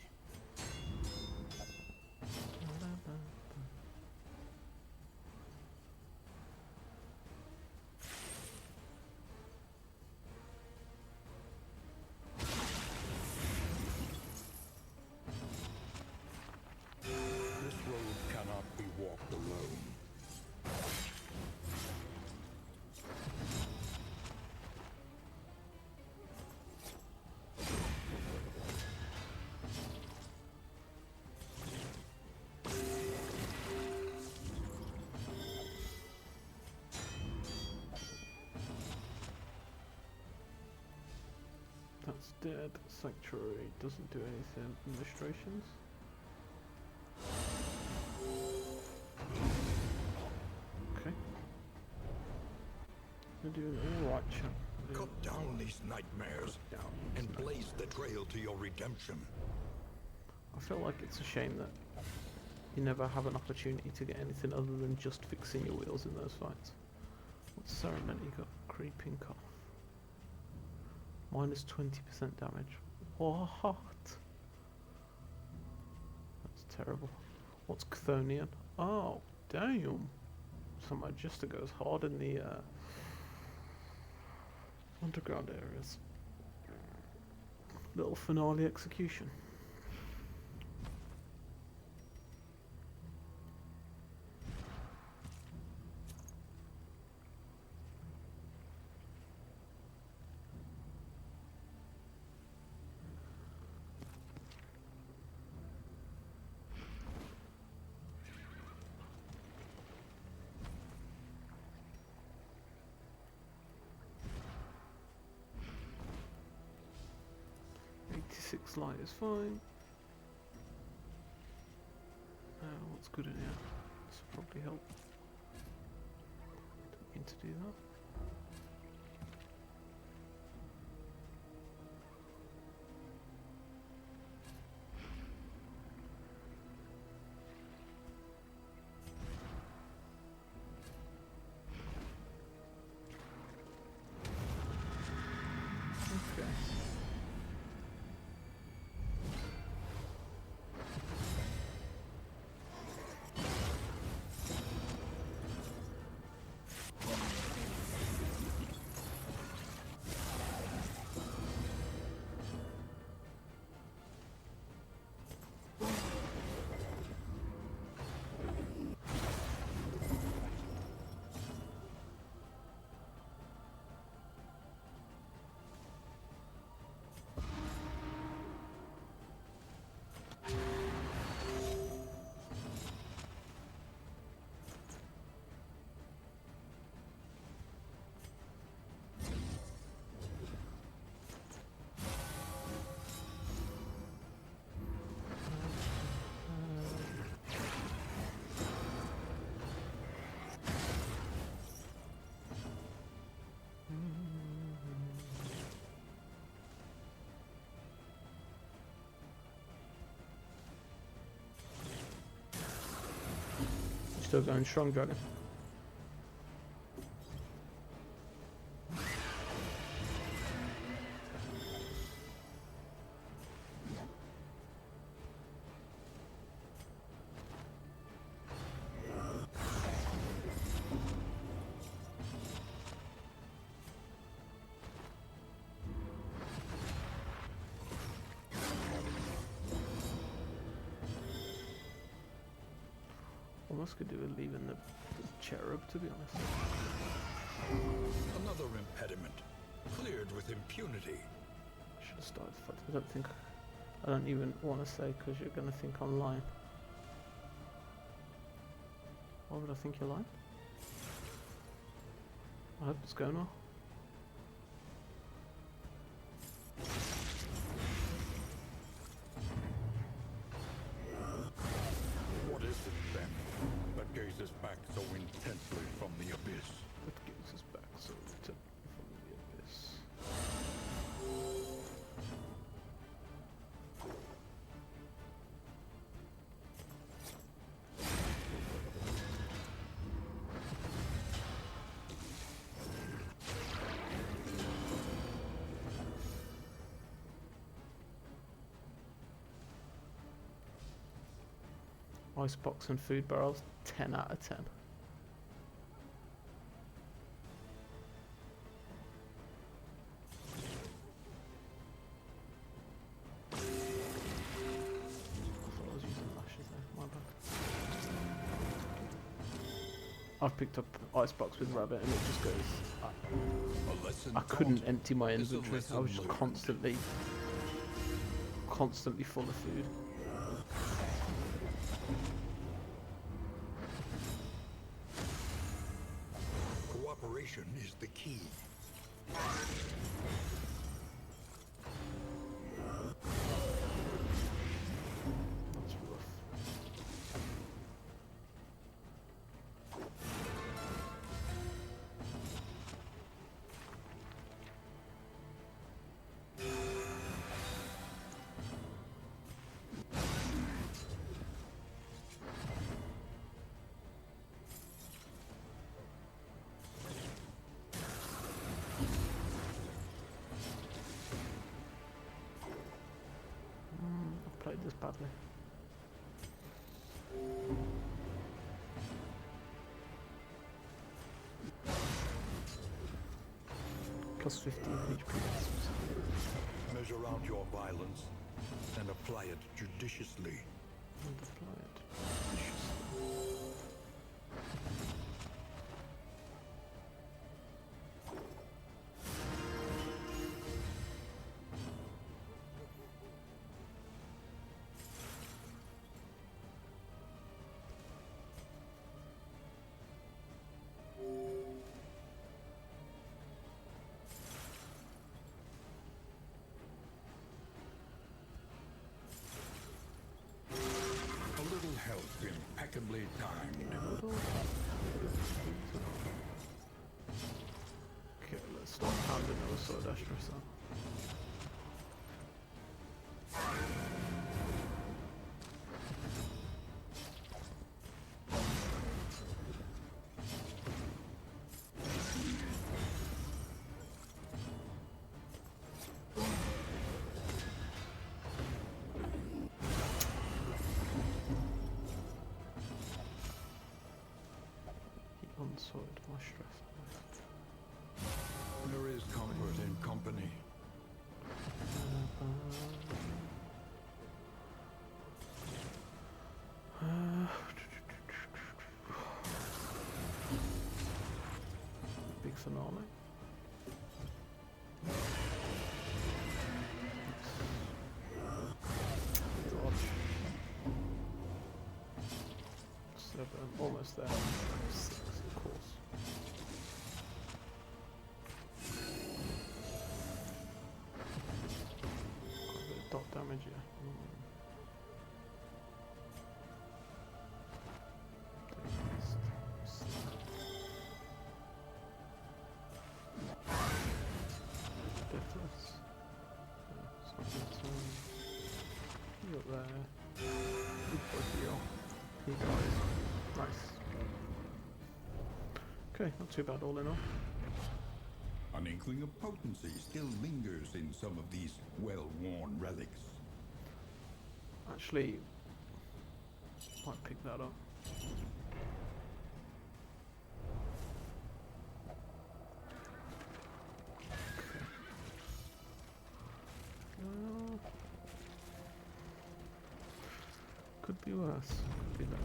This road cannot be walked alone. That's dead. Sanctuary doesn't do anything. Illustrations. Okay. You're doing alright, chap. Cut down these nightmares Down. and blaze the trail to your redemption. I feel like it's a shame that you never have an opportunity to get anything other than just fixing your wheels in those fights. What ceremony you got? Creeping cough. Minus 20% damage. What? That's terrible. What's Chthonian? Oh, damn. So my Magister goes hard in the underground areas. Little finale execution. Light is fine. What's good in here? This will probably help. Don't mean to do that. Okay. Still going strong, Dragon. Almost could do with leaving the cherub, to be honest. Another impediment, cleared with impunity. I should have started the fight. I don't even want to say because you're going to think I'm lying. Why would I think you're lying? I hope it's going well. What is it then that gazes back so intensely from the abyss? That gives us back so intently from the abyss. Icebox and food barrels, 10 out of 10. I thought I was using lashes there, my bad. I've picked up Icebox with Rabbit and it just goes... A lesson I couldn't taught empty my is a inventory. I lesson was just learned. constantly full of food. Cooperation is the key. That's rough. I've played this badly. Plus 15 HP. Measure out your violence and apply it judiciously. And apply it. A little help impeccably timed. Okay, let's start pounding those sword astres then. Unsword my stress. There is comfort in company. Big tsunami. Dodge. 7, almost there. 6, of course. Quite a bit of dot damage here. Deathless. It's not gonna turn. You got there. Good for heal. He dies. Nice. Okay, not too bad all in all. An inkling of potency still lingers in some of these well-worn relics. Actually, might pick that up. Okay. Well, could be worse. Could be better.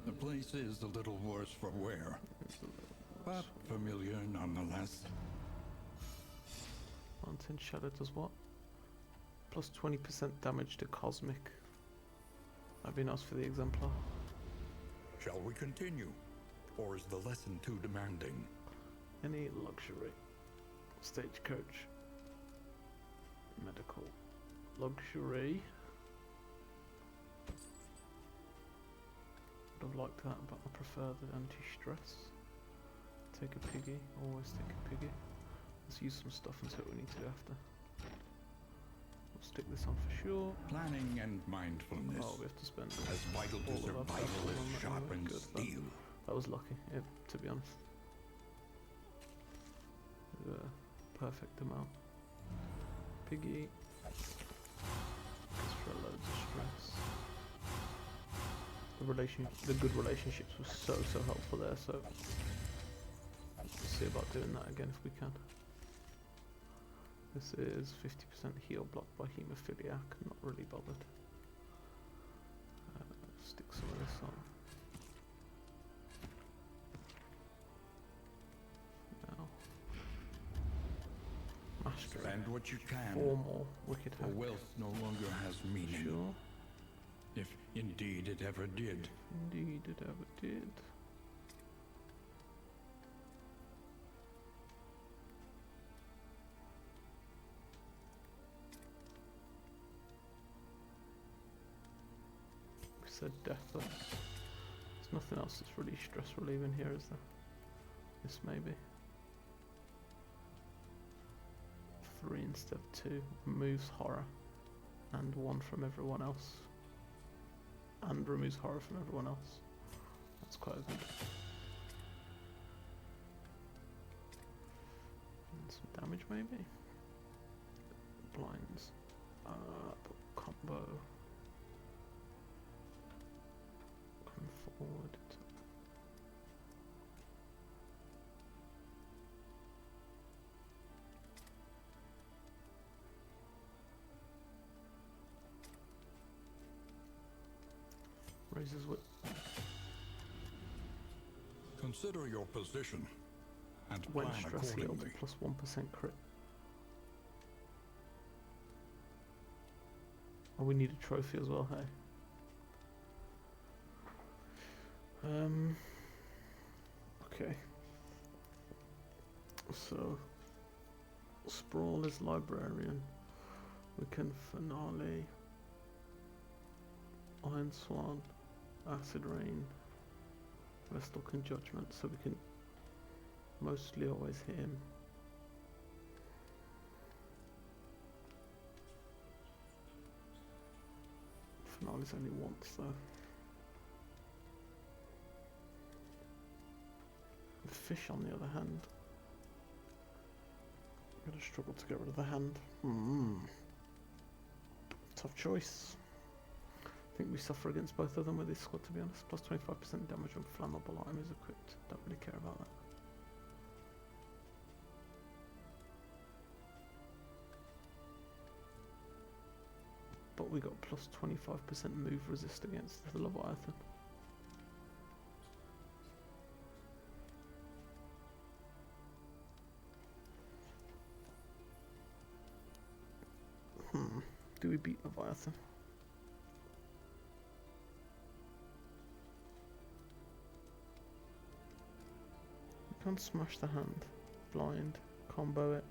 The place is a little worse for wear, but familiar nonetheless. Mountain Shadow does what? Plus 20% damage to Cosmic. That'd be nice for the Exemplar. Shall we continue? Or is the lesson too demanding? Any luxury. Stagecoach. Medical. Luxury. Would have liked that, but I prefer the anti-stress. Take a piggy. Always take a piggy. Let's use some stuff and see what we need to do after. We'll stick this on for sure. Planning and mindfulness, Oh, we have to spend as vital all to of our survival capital on as that sharp anyway. and Good, steel. that was lucky, yeah, to be honest. to a perfect amount. Piggy. Extra loads of stress. The good relationships were so helpful there, so we'll see about doing that again if we can. This is 50% heal blocked by haemophiliac, not really bothered. Stick some of this on. Now. Mastery. Spend what you can, 4 more wicked for hack. wealth no longer has meaning. Sure. If indeed it ever did. Indeed it ever did. We said death though. There's nothing else that's really stress relieving here, is there? This maybe. 3 instead of 2. Removes horror. And 1 from everyone else. And removes horror from everyone else. That's quite good. And some damage maybe? Blinds. Combo. Come forward. Raises whip. Consider your position and When plan stress healed, accordingly. plus 1% crit. Oh, we need a trophy as well, hey? Okay. So, Sprawl is librarian. We can finale. Iron Swan, Acid Rain, Vestalkin Judgment, so we can mostly always hit him. Finale's only once though. The fish on the other hand. I'm gonna struggle to get rid of the hand. Tough choice. I think we suffer against both of them with this squad, to be honest. Plus 25% damage on flammable item is equipped. Don't really care about that. But we got plus 25% move resist against the Leviathan. Do we beat Leviathan? We can't smash the hand. Blind. Combo it.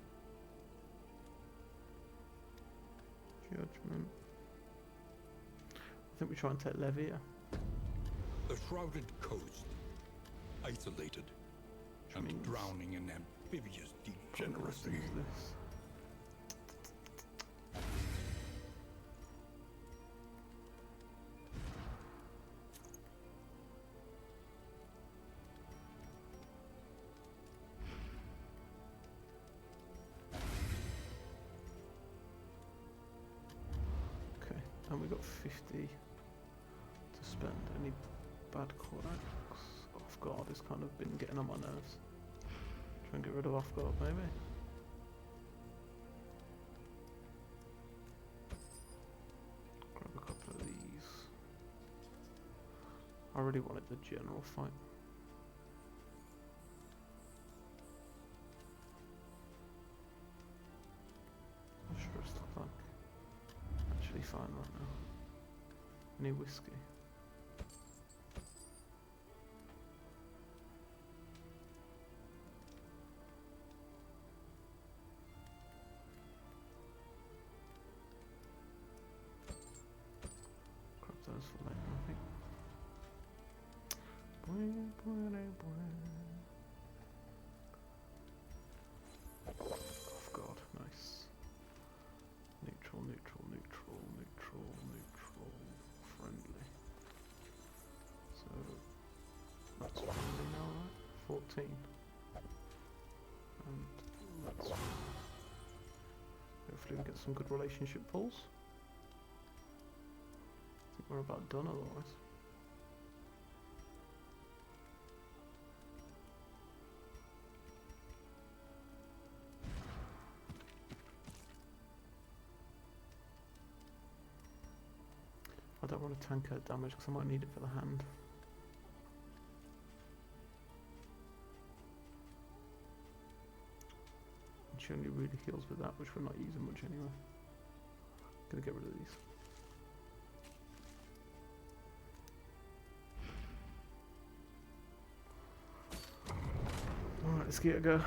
Judgment. I think we try and take Levia. The shrouded coast, isolated, and means drowning in amphibious degeneracy. Is this? Okay, and we got 50 to spend. Any bad codex? Off guard has kind of been getting on my nerves. Try and get rid of off guard, maybe. Grab a couple of these. I really wanted the general fight. I'm sure it's not like actually fine right now. Any whiskey? Grab those for later, I think. Off guard, nice. Neutral, neutral, neutral, neutral, neutral, friendly. So that's friendly now, right? 14. And hopefully we get some good relationship pulls. I think we're about done otherwise. I don't want to tank her damage because I might need it for the hand. And she only really heals with that, which we're not using much anyway. Gonna get rid of these. Alright, let's get it go.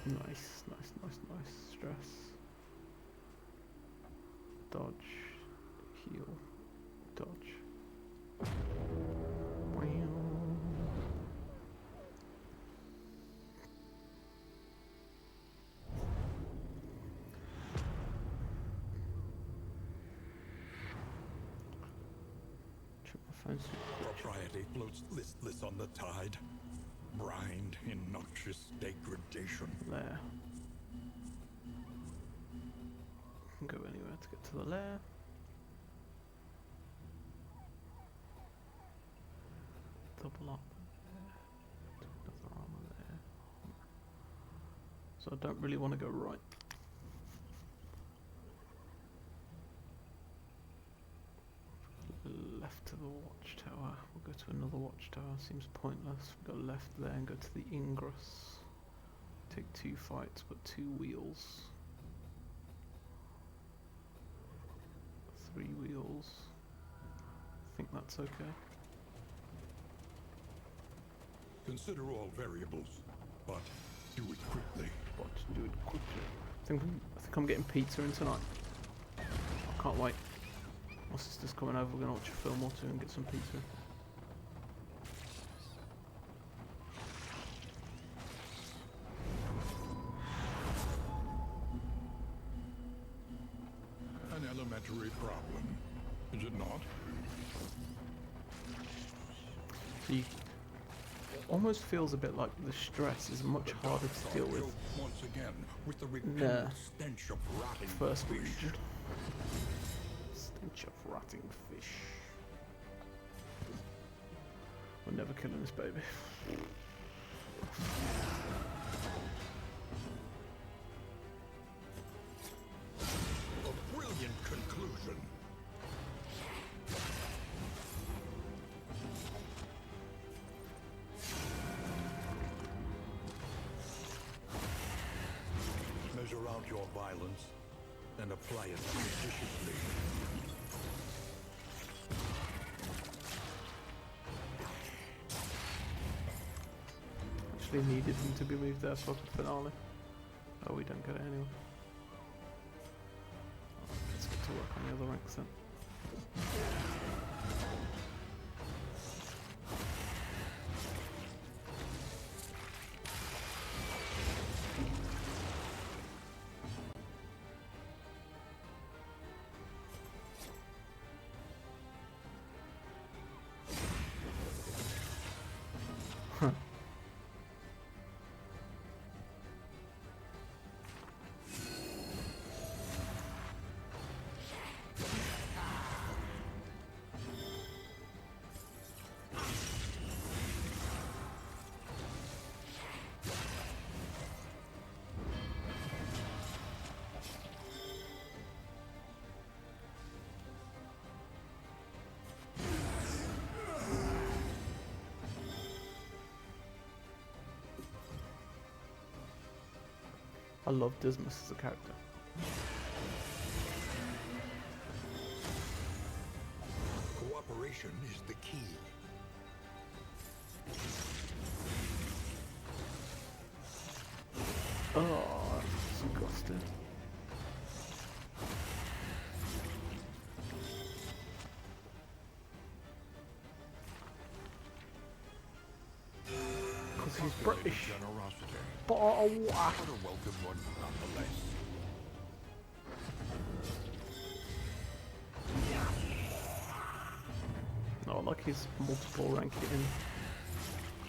Nice, nice, nice, nice. Stress. Dodge, heal, dodge. Wow. Check my phone. Propriety floats listless on the tide, brined in noxious degradation. Lair. Can go anywhere to get to the lair. Double up there. Another armor there. So I don't really want to go right. Left to the watchtower. We'll go to another watchtower. Seems pointless. We go left there and go to the Ingress. Take 2 fights, but 2 wheels. 3 wheels. I think that's okay. Consider all variables, but do it quickly. But do it quickly. I think I'm getting pizza in tonight. I can't wait. My sister's coming over. We're gonna watch a film or two and get some pizza. An elementary problem, is it not? So you almost feels a bit like the stress is much harder to deal with. Once again, with the Nah. repellent stench of rotting First fish. region. Stench of rotting fish. We're never killing this baby. A brilliant conclusion. Measure out your violence and apply it judiciously. Actually needed him to be moved there for the finale. Oh, we don't get it anyway. Let's get to work on the other ranks then. I love Dismas as a character. Cooperation is the key. Oh, that's disgusting. Because he's British. Generosity. But But a welcome one nonetheless. No, I like his multiple ranking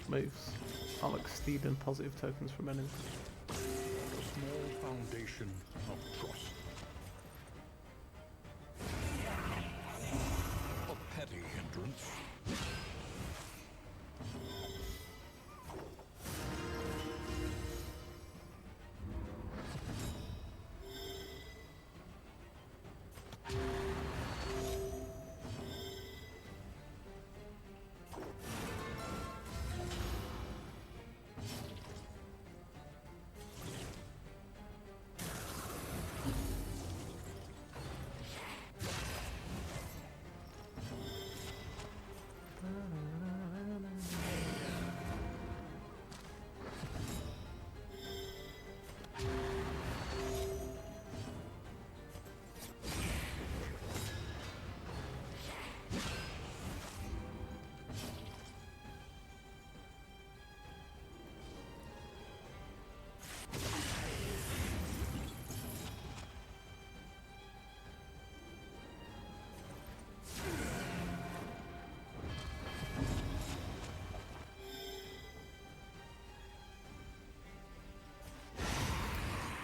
moves. I like stealing positive tokens from enemies. Small foundation of trust. A petty hindrance.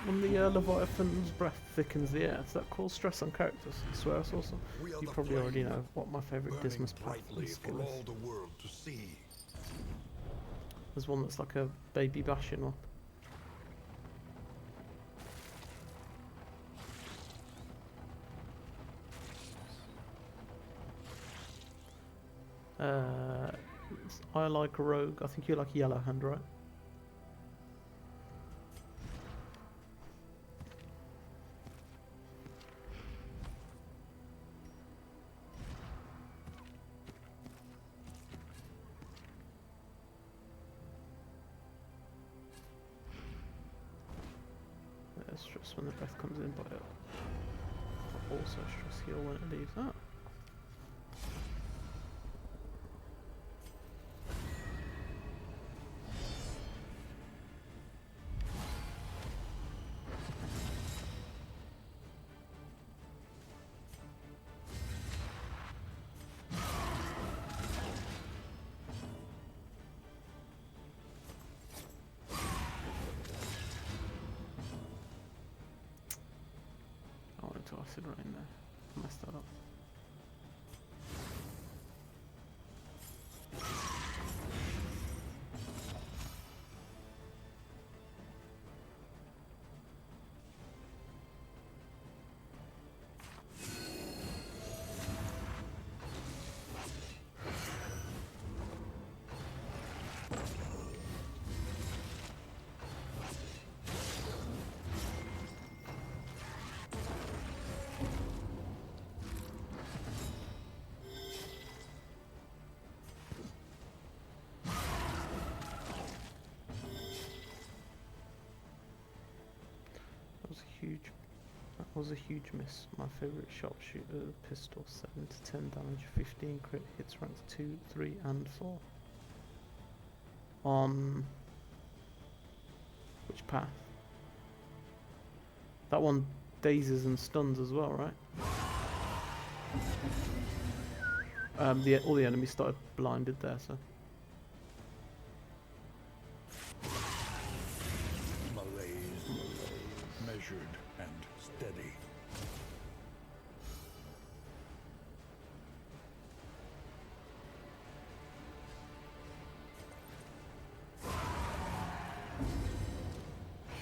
When the Leviathan's breath thickens the air, does that cause stress on characters? I swear I saw some. We are You the probably already flame, know what my favourite burning Dismas path brightly and for skill all is. the world to see. There's one that's like a baby bashing one. I like Rogue. I think you like Yellowhand, right? There's stress when the breath comes in, but also stress heal when it leaves. Ah. I wanted to acid rain there. Messed that up. That was a huge miss. My favourite sharpshooter pistol, 7 to 10 damage, 15 crit hits ranks 2, 3 and 4. On which path? That one dazes and stuns as well, right? All the enemies started blinded there, so. Malaise. Measured and steady.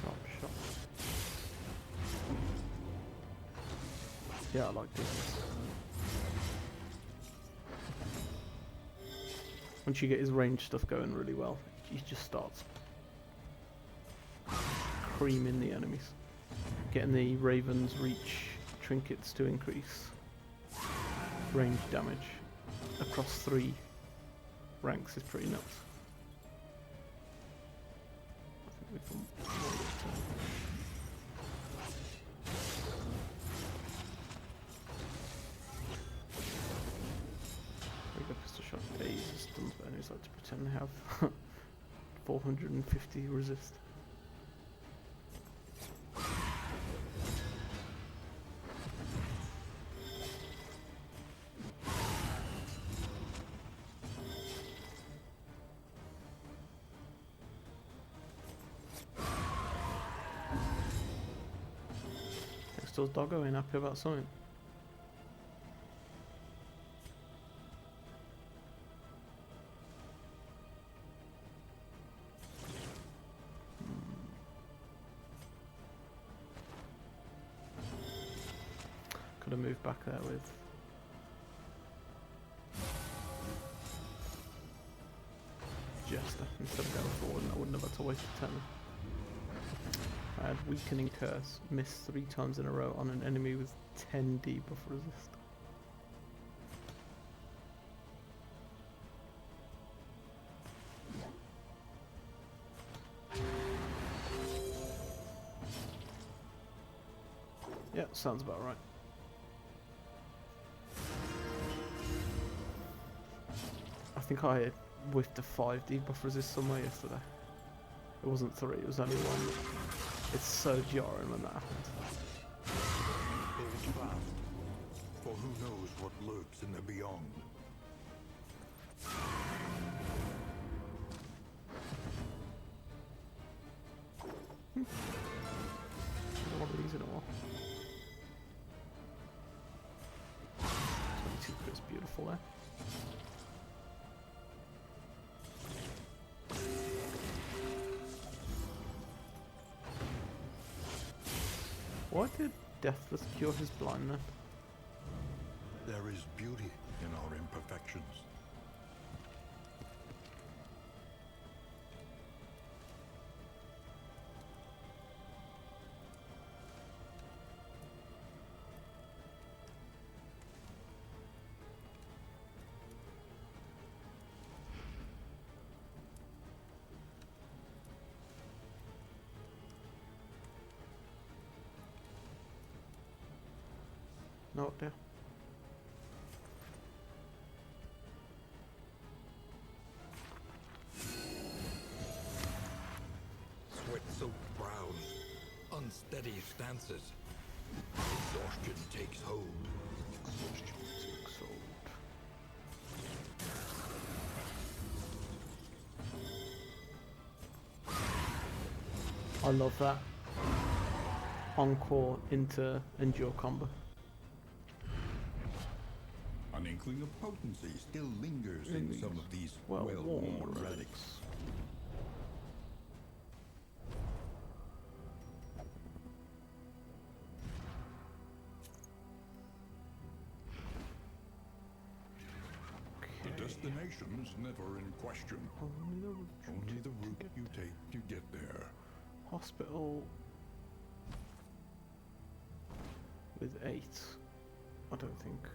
Sharp shot. Yeah, I like this. Once you get his range stuff going really well, he just starts creaming the enemies. Getting the Raven's reach trinkets to increase range damage across 3 ranks is pretty nuts. I think we can roll it Regular pistol shot dazes stuns, but enemies like to pretend they have 450 resist. Still Doggo ain't happy about something. Could have moved back there with Jester instead of going forward, and I wouldn't have had to waste a turn. I had Weakening Curse, missed 3 times in a row on an enemy with 10 debuff resist. Yeah, sounds about right. I think I whiffed a 5 debuff resist somewhere yesterday. It wasn't 3, it was only 1. It's so jarring when that happens. Hold fast, for who knows what lurks in the beyond. I don't want these anymore. 22 is beautiful there. Why did Deathless cure his blindness? There is beauty in our imperfections. No, there. Sweat-soaked brows, unsteady stances. Exhaustion takes hold. Exhaustion takes hold. I love that. Encore into Endure combo. An inkling of potency still lingers in some of these well-worn relics. The destination's never in question. Only the route you take to get there. Hospital with 8. I don't think.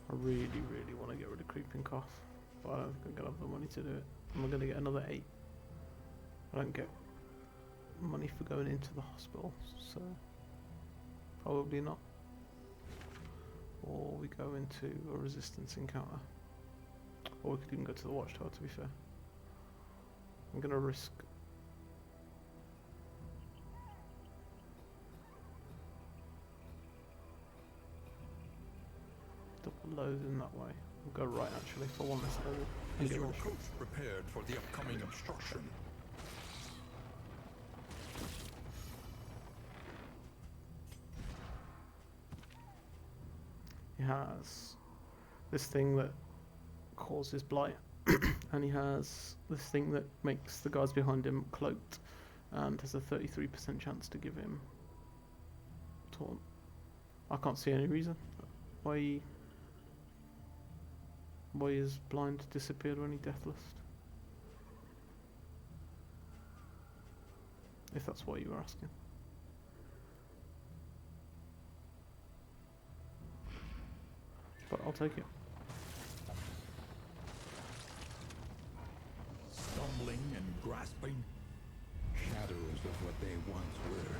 I really want to get rid of Creeping Cough, but I don't think I'm going to have the money to do it. Am I going to get another 8? I don't get money for going into the hospital, so probably not. Or we go into a resistance encounter. Or we could even go to the Watchtower, to be fair. I'm going to risk double loads in that way. We'll go right actually for one less level. And Is get your rid of coach prepared for the upcoming obstruction? He has this thing that causes blight, and he has this thing that makes the guys behind him cloaked, and has a 33% chance to give him taunt. I can't see any reason why his blind disappeared when he deathless. If that's what you were asking. But I'll take it. Stumbling and grasping, shadows of what they once were.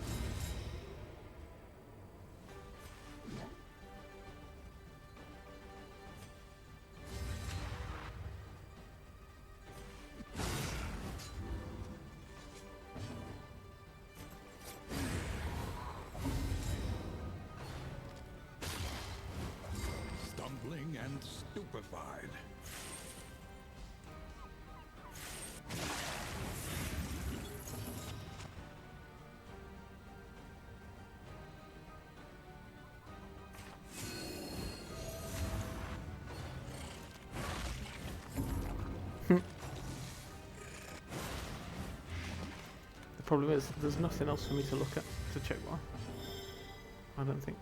Stumbling and stupefied. Problem is, there's nothing else for me to look at to check why. I don't think.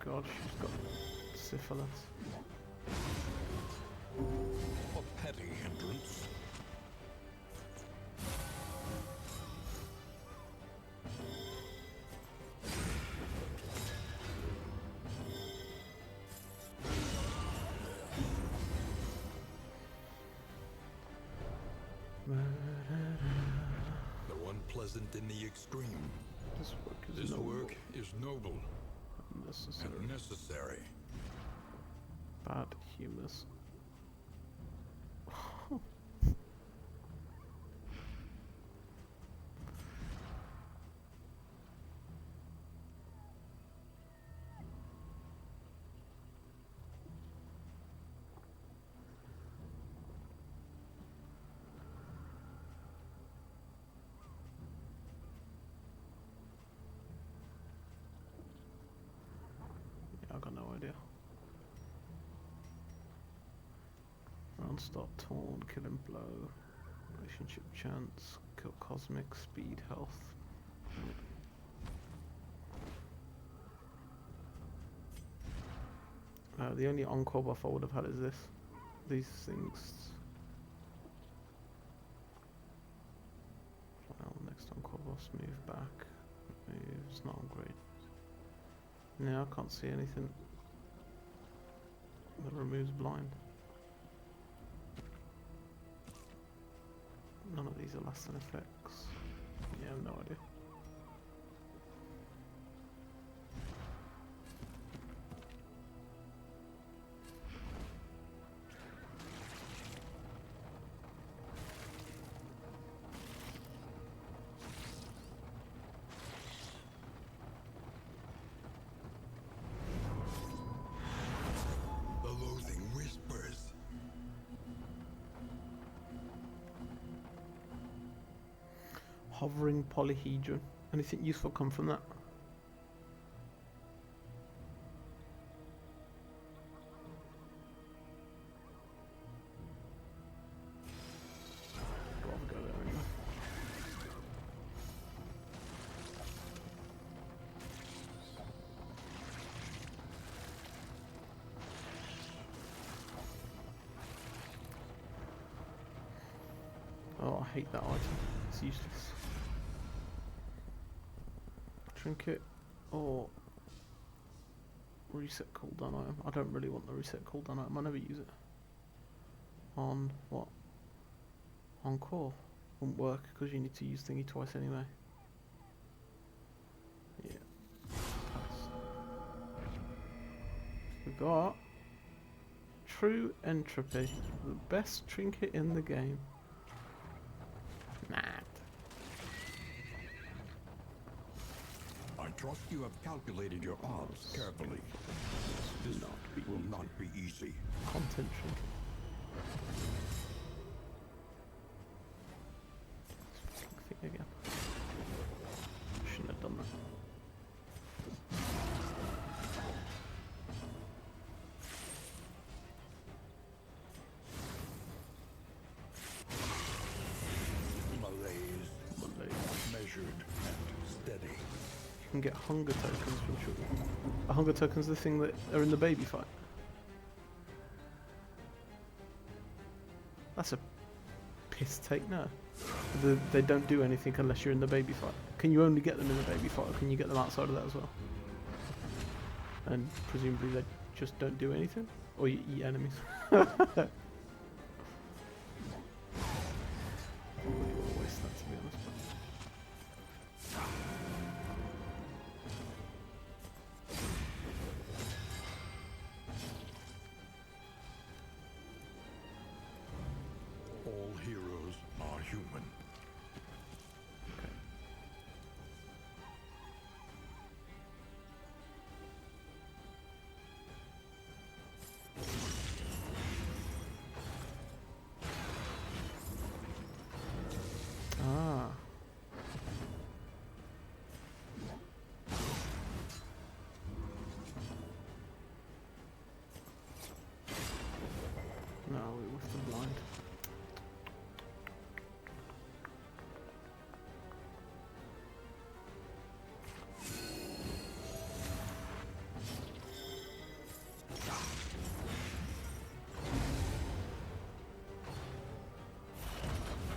God, she's got syphilis. A petty hindrance. Though unpleasant in the extreme, This work is this noble. work is noble Necessary. and necessary. Bad humors. I got no idea. Round start torn, killing blow, relationship chance, kill cosmic, speed, health. The only encore buff I would have had is this. These things. Well, next encore buff, move back. Moves not on grade. No, I can't see anything that removes blind. None of these are lasting effects. Yeah, I have no idea. The loathing whispers. Hovering polyhedron. Anything useful come from that? Rather go there anyway. Oh, I hate that item. It's useless. Trinket or reset cooldown item. I don't really want the reset cooldown item. I never use it. On what? On core. Won't work because you need to use thingy twice anyway. Yeah. Pass. We got True Entropy, the best trinket in the game. Nah. I trust you have calculated your odds carefully. This will not be easy. Content trinket. Thing again. Shouldn't have done that. Malaise, measured and steady. You can get hunger tokens from children. A hunger token's the thing that are in the baby fight. That's a piss take, no. They don't do anything unless you're in the baby fight. Can you only get them in the baby fight, or can you get them outside of that as well? And presumably they just don't do anything? Or you eat enemies? Really want to waste that, to be honest.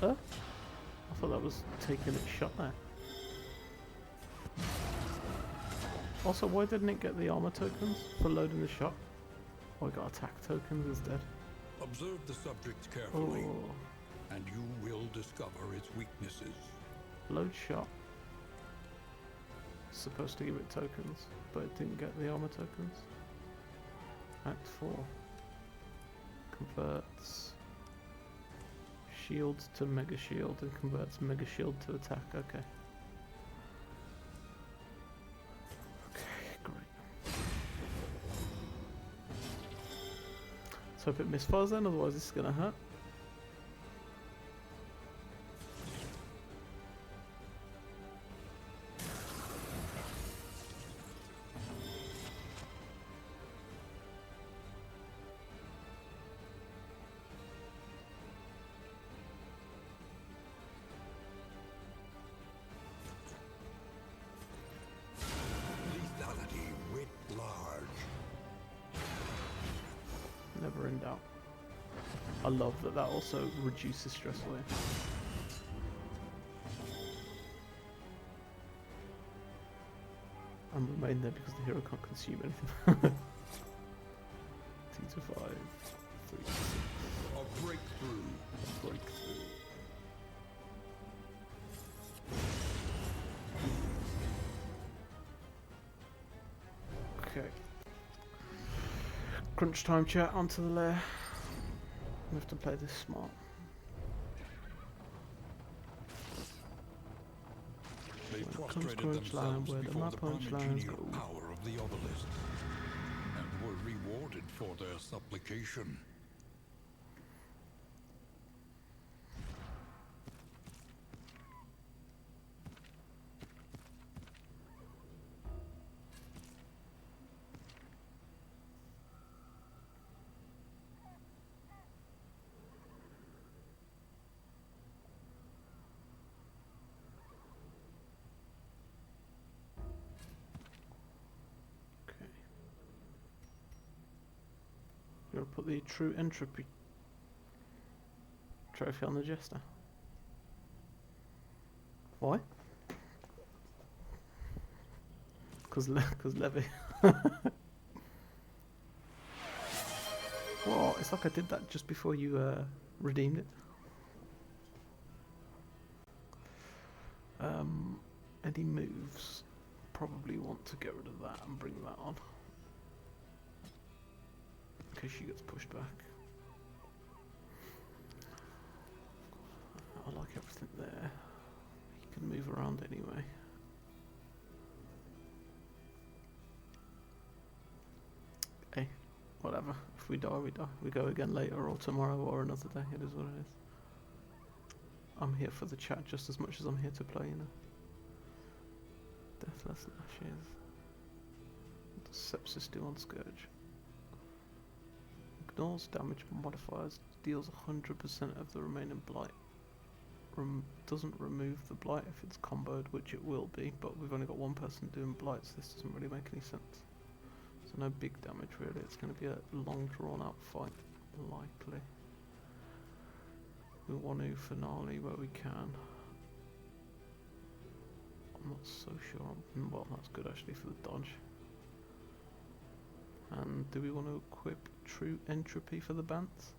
there? I thought that was taking its shot there. Also, why didn't it get the armor tokens for loading the shot? Oh, I got attack tokens instead. Observe the subject carefully, Oh, and you will discover its weaknesses. load shot. Supposed to give it tokens, but it didn't get the armor tokens. Act 4. Converts shields to mega shield and converts mega shield to attack. Okay. Okay, great. So if it misfires then, otherwise this is gonna hurt. Lethality writ large. Never in doubt. I love that that also reduces stress away. And remain there because the hero can't consume anything. 2 to 5, 3 to 6. A breakthrough. Breakthrough. Okay. Crunch time, chat, onto the lair. We have to play this smart. They When it comes prostrated crunch line, themselves where the before map the punch lines primogenial go. power of the obelisk, and were rewarded for their supplication. Okay. You're gonna put the true entropy trophy on the jester. Why? Cause Levy. Well, it's like I did that just before you redeemed it. Any moves? Probably want to get rid of that and bring that on. In case she gets pushed back. I like everything there. You can move around anyway. Hey, whatever. If we die, we die. We go again later or tomorrow or another day. It is what it is. I'm here for the chat just as much as I'm here to play, you know. Deathless Lashes. What does Sepsis do on Scourge? Ignores damage modifiers, deals 100% of the remaining blight. Doesn't remove the blight if it's comboed, which it will be, but we've only got one person doing blight, so this doesn't really make any sense. So no big damage really, it's going to be a long drawn out fight, likely. We want to finale where we can. I'm not so sure, well that's good actually for the dodge. And do we want to equip true entropy for the Bants?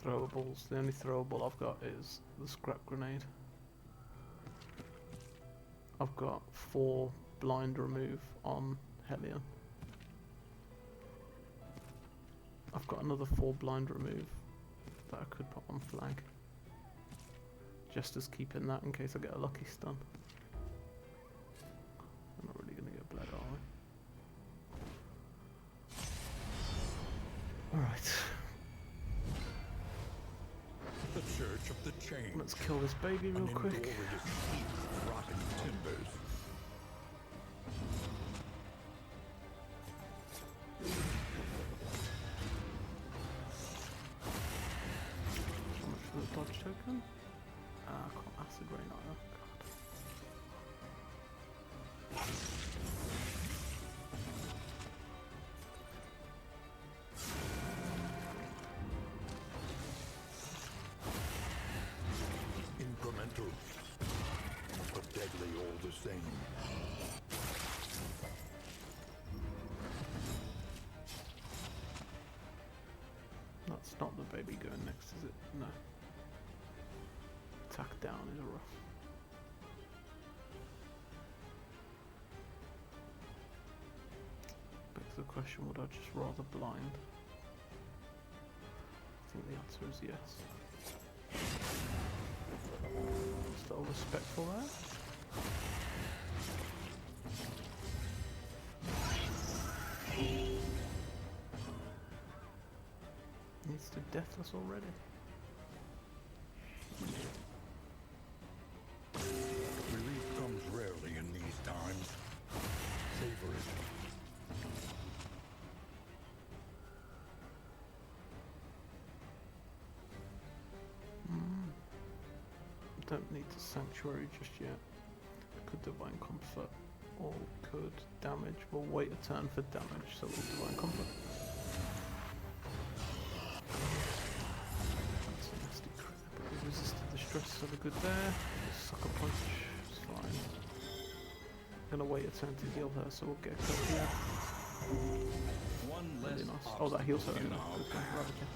Throwables. The only throwable I've got is the scrap grenade. I've got 4 blind remove on Hellion. I've got another 4 blind remove that I could put on flag. Just as keeping that in case I get a lucky stun. I'm not really going to get bled, are we? Alright. The Church of the Change. Let's kill this baby real An quick. inglorious heap of rotting timbers. not the baby going next, is it? No. Attack down is rough. Begs the question, would I just rather blind? I think the answer is yes. Still respectful there. Needs to deathless already. Relief comes rarely in these times. Savor it. Don't need the sanctuary just yet. Could divine comfort or could damage. We'll wait a turn for damage, so we'll divine comfort. That's a nasty crit, but we resisted the stress, so we're good there. Sucker punch, it's fine. Gonna wait a turn to heal her, so we'll get a kill here. One Really less nice. Oh, that heals her. obstacle in Anyway. our Good path. one, Ravager.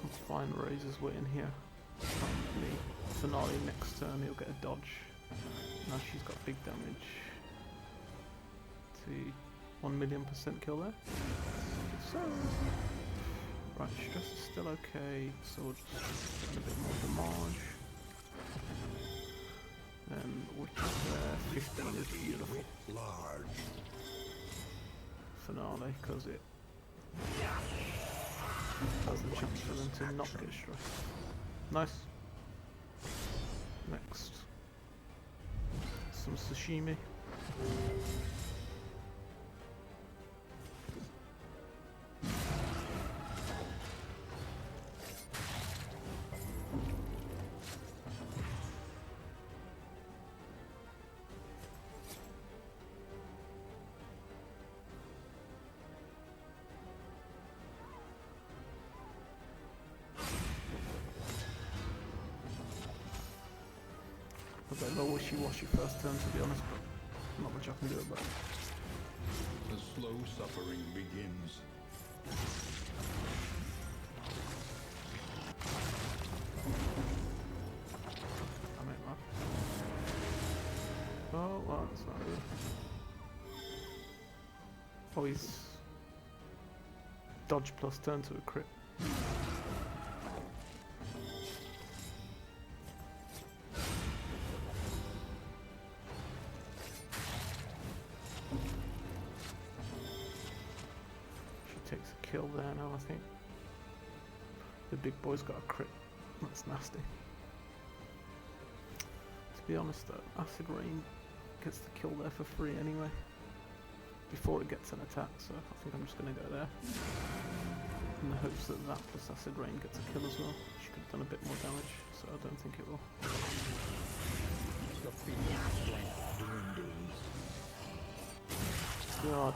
That's fine, Razor's waiting here. Currently, finale next turn, he'll get a dodge. Now she's got big damage. See, 1,000,000% kill there. So, right, stress is still okay, so we'll just get a bit more damage. And which is there, 15 is beautiful. Large. Finale, because it has the chance for them to not get stressed. Nice. Next. Some sashimi. A bit of a wishy-washy first turn, to be honest, but not much I can do about it. The slow suffering begins. Damn it, man. Oh, well, that's not good. Oh, he's dodge plus turn to a crit. She takes a kill there now, I think. The big boy's got a crit. That's nasty. To be honest though, Acid Rain gets the kill there for free anyway. Before it gets an attack, so I think I'm just going to go there. In the hopes that that plus Acid Rain gets a kill as well. She could have done a bit more damage, so I don't think it will. The feeling strength dwindles. God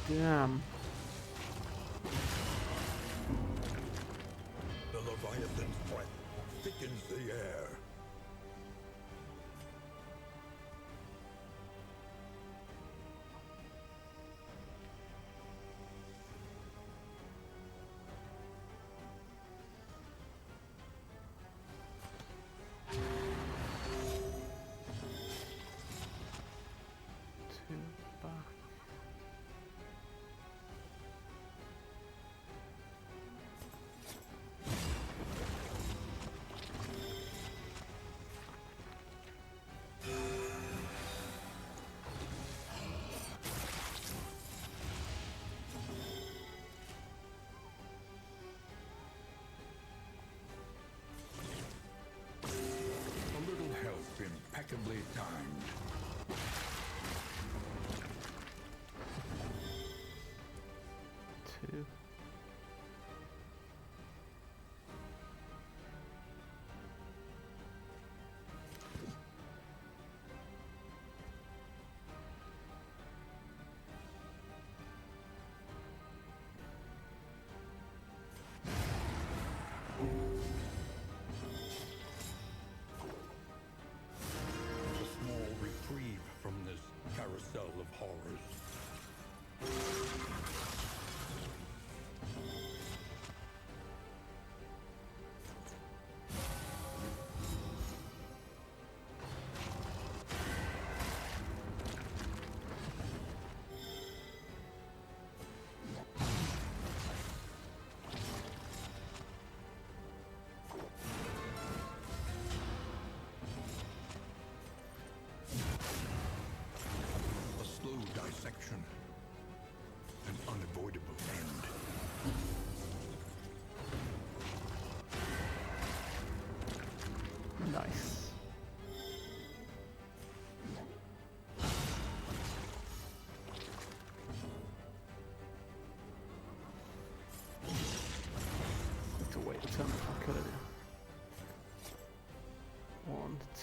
damn. The Leviathan's breath thickens the air. Two back.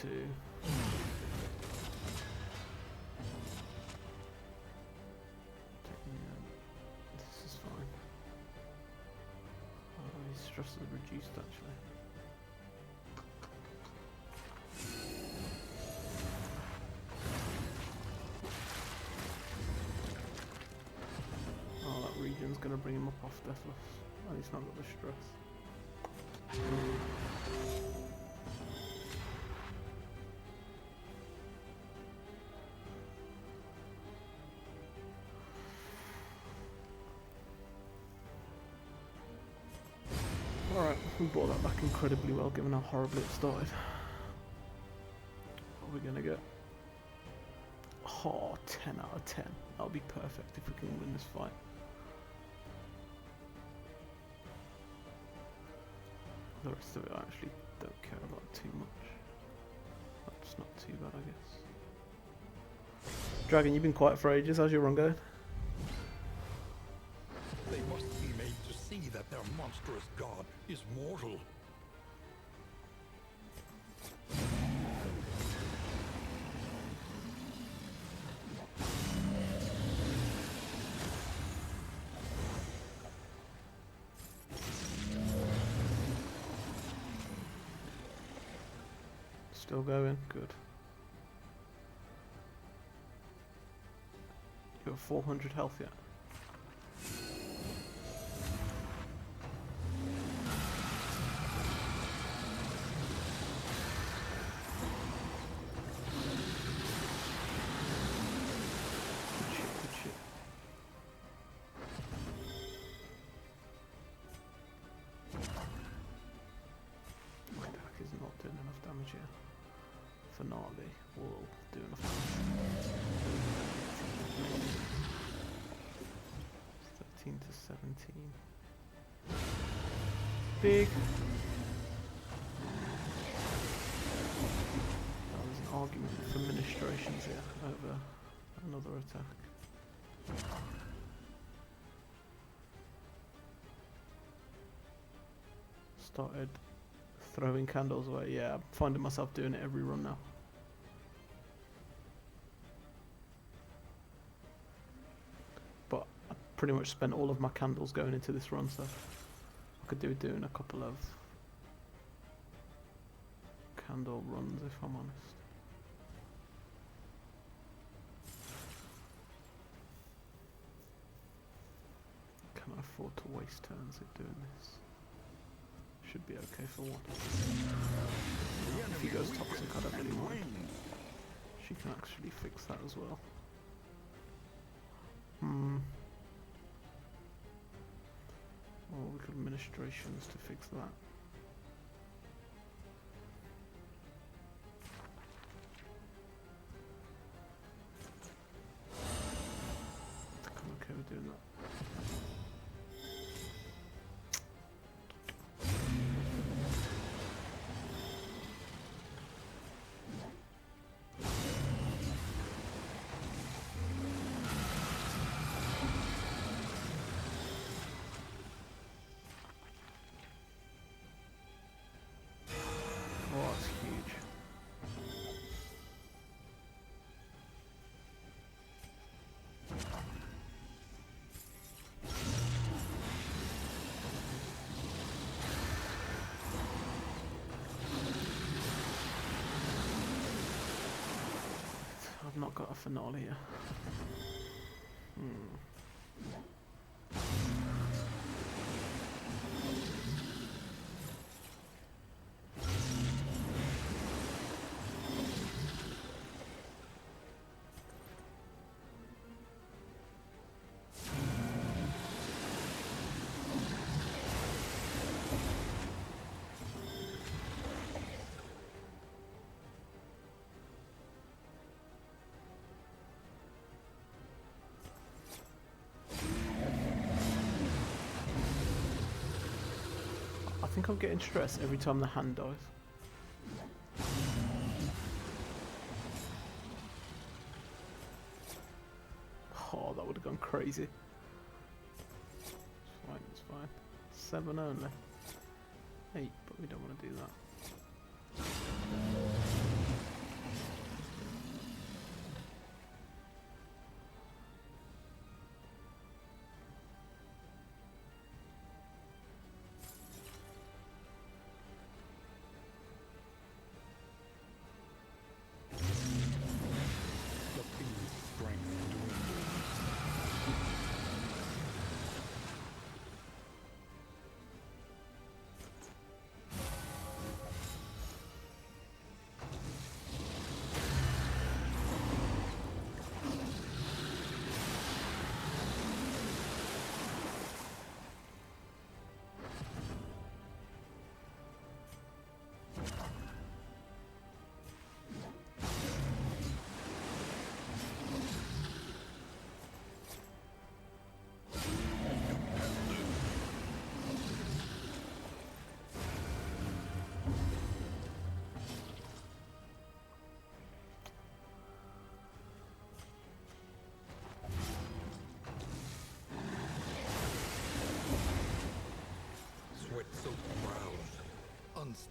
2. This is fine. Oh, his stress is reduced actually. Oh, that region's gonna bring him up off Deathless. And he's not got the stress. Alright, we brought that back incredibly well given how horribly it started. What are we gonna get? Oh, 10 out of 10. That'll be perfect if we can win this fight. The rest of it I actually don't care about too much. That's not too bad, I guess. Dragon, you've been quiet for ages. How's your run going? They must be made to see that their monstrous god is mortal. Still going? Good. You have 400 health yet? Good shit, good shit. My attack is not doing enough damage here. Finale will do enough damage. 13 to 17. Big. That was an argument for ministrations here over another attack. Started throwing candles away. Yeah, I'm finding myself doing it every run now. But I pretty much spent all of my candles going into this run, so I could do with doing a couple of candle runs if I'm honest. Can I afford to waste turns at doing this? Should be okay for one. If he goes toxic, I don't really mind. She can actually fix that as well. Or we could administrations to fix that. I'm okay with doing that. Oh, that's huge. I've not got a finale here. I think I'm getting stressed every time the hand dies. Oh, that would have gone crazy. It's fine, it's fine. 7 only. 8, but we don't want to do that.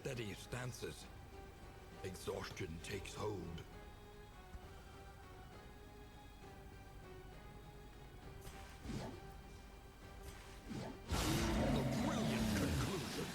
Steady stances. Exhaustion takes hold. A brilliant conclusion.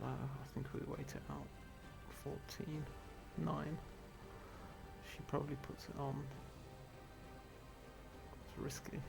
I think we wait it out. 14, 9. She probably puts it on. It's risky.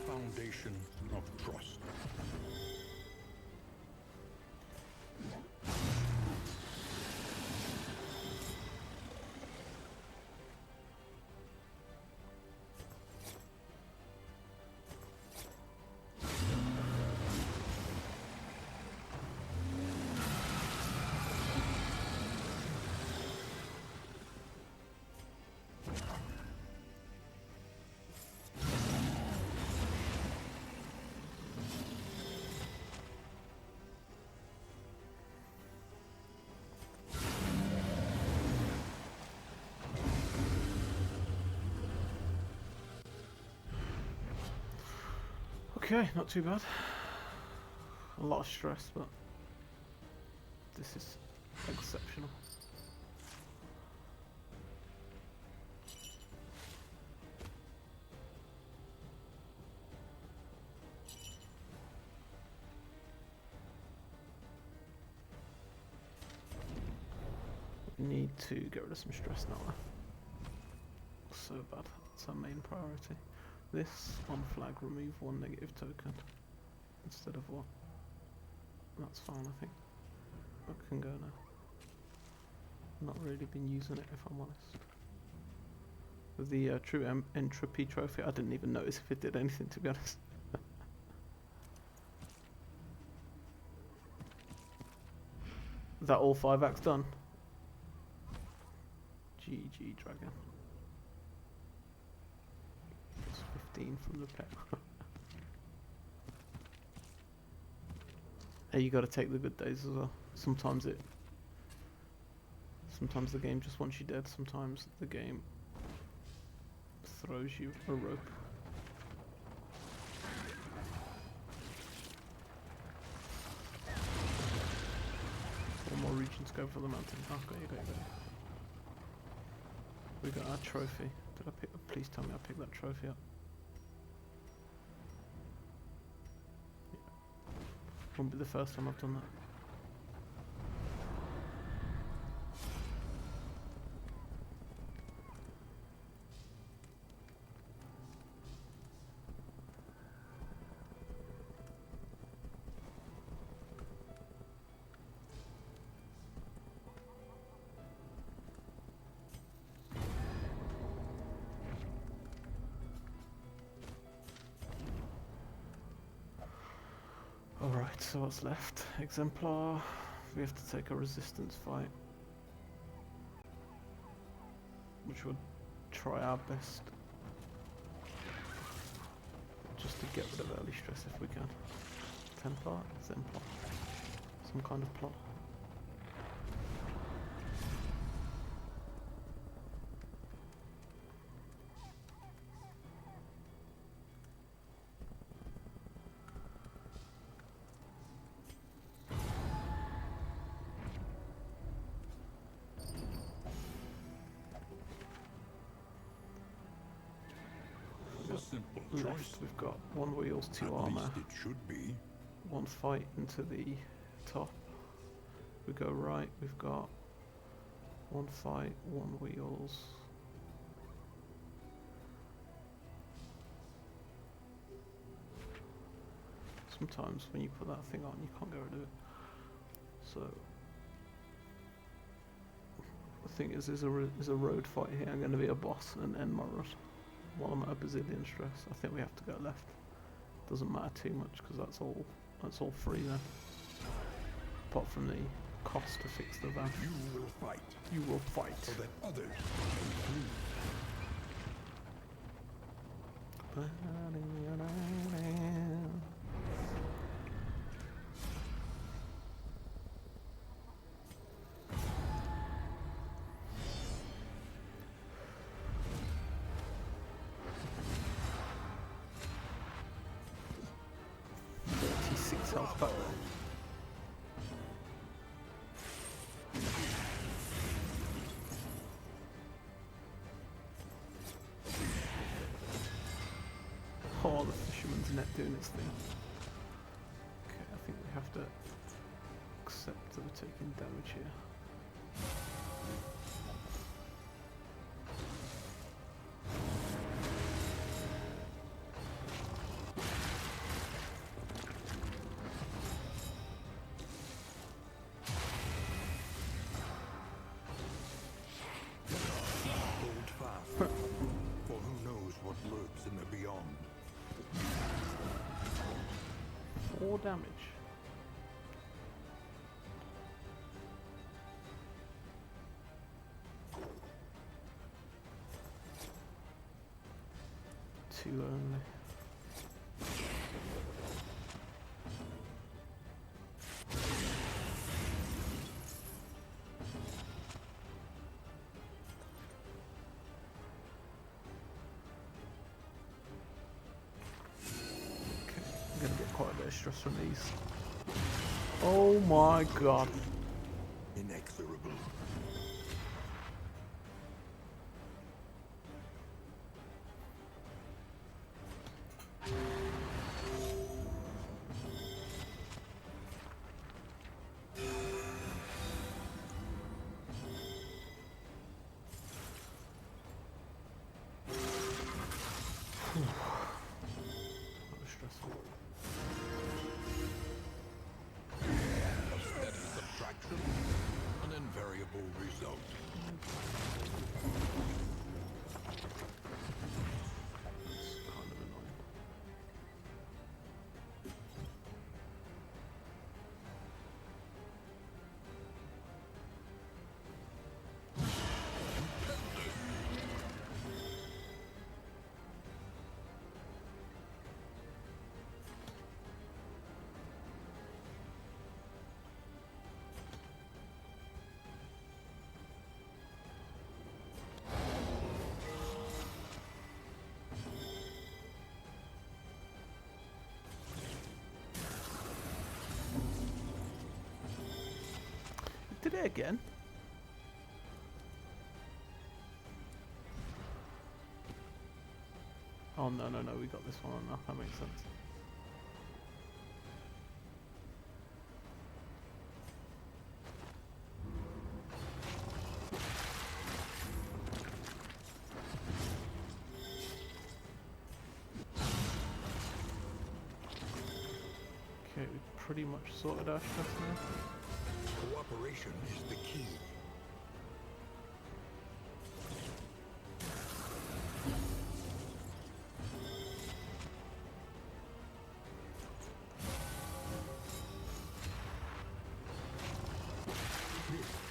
Foundation of trust. Okay, not too bad. A lot of stress, but this is exceptional. We need to get rid of some stress now. So bad. That's our main priority. This on flag, remove 1 negative token instead of 1. That's fine, I think. I can go now. Not really been using it, if I'm honest. With the true entropy trophy, I didn't even notice if it did anything, to be honest. Is that all 5 acts done? GG Dragon. 15 from the pet. Hey, you got to take the good days as well. Sometimes the game just wants you dead. Sometimes the game throws you a rope. One more regions go for the mountain. Oh, got you. We got our trophy. Did I pick? Please tell me I picked that trophy up. Won't be the first time I've done that. Alright, so what's left? Exemplar. We have to take a resistance fight. Which we'll try our best. Just to get rid of early stress if we can. Templar? Exemplar. Some kind of plot. choice. Left we've got 1 wheels, 2 At armor, least it should be. 1 fight into the top. We go right, we've got 1 fight, 1 wheels. Sometimes when you put that thing on, you can't get rid of it. So the thing is, there's a road fight here. I'm going to be a boss and end my run while I'm at a bazillion stress. I think we have to go left. Doesn't matter too much because that's all free then. Apart from the cost to fix the van. You will fight You will fight. so that others can flee. Health back there. Oh, the fisherman's net doing its thing. Okay, I think we have to accept that we're taking damage here. Hold fast, for who knows what lurks in the beyond. 4 damage. Two only. I'm gonna get quite a bit of stress from these. Oh my god. Inexorable. That was stressful. Steady subtraction, an invariable result. That's kind of annoying. Did it again? Oh no, we got this one enough, that makes sense. Okay, we pretty much sorted our stress now. Cooperation is the key.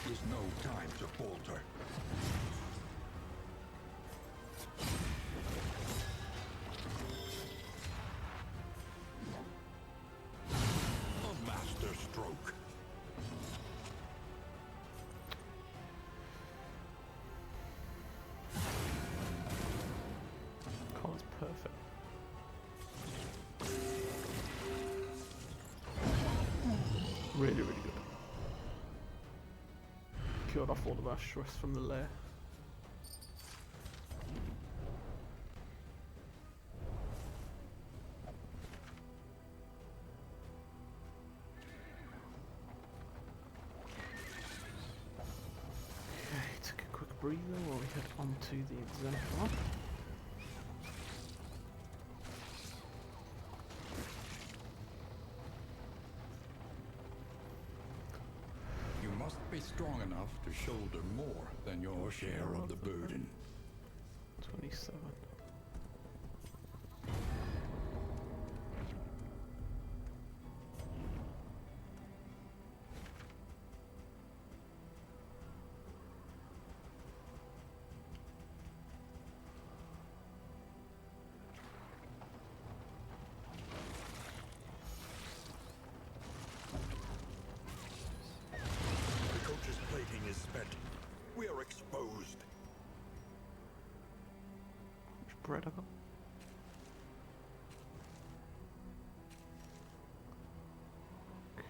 This is no time to falter. A master stroke. Oh, it's perfect. Really, really good. Cured off all of our stress from the lair. breather while we head onto the Exemplar. You must be strong enough to shoulder more than your share of the burden. 27. The coach's plating is spent. We are exposed. Which bread I got? Okay.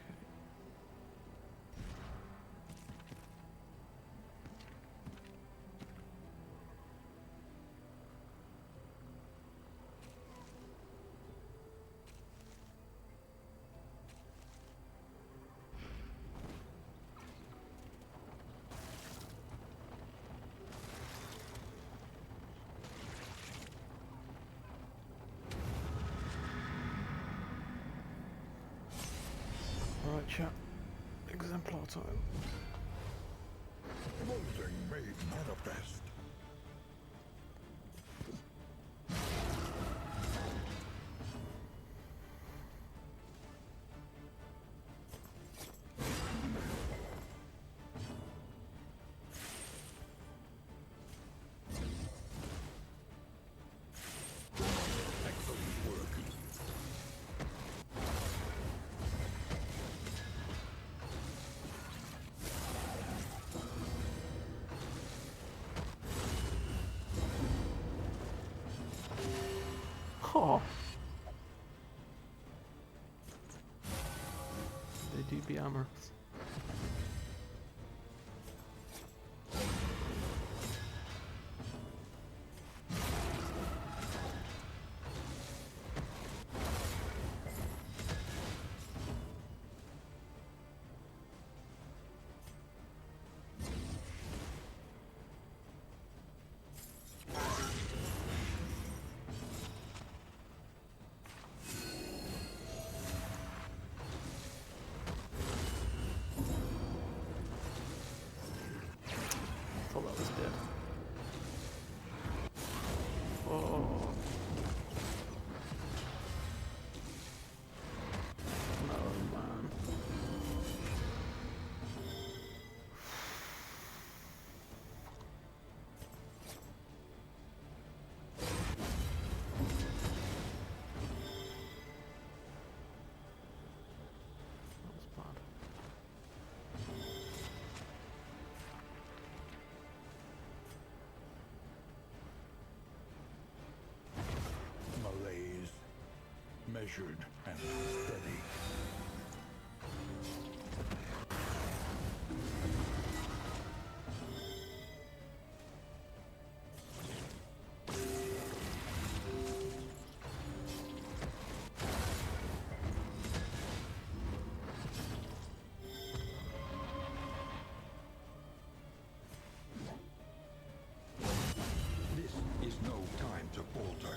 Alright, chat. Exemplar time. Loathing made manifest. Excellent work. Oh. They do be amorous. Thought that was dead. Oh. No, man. That was bad. Malaise. Measured and steady. This is no time to falter.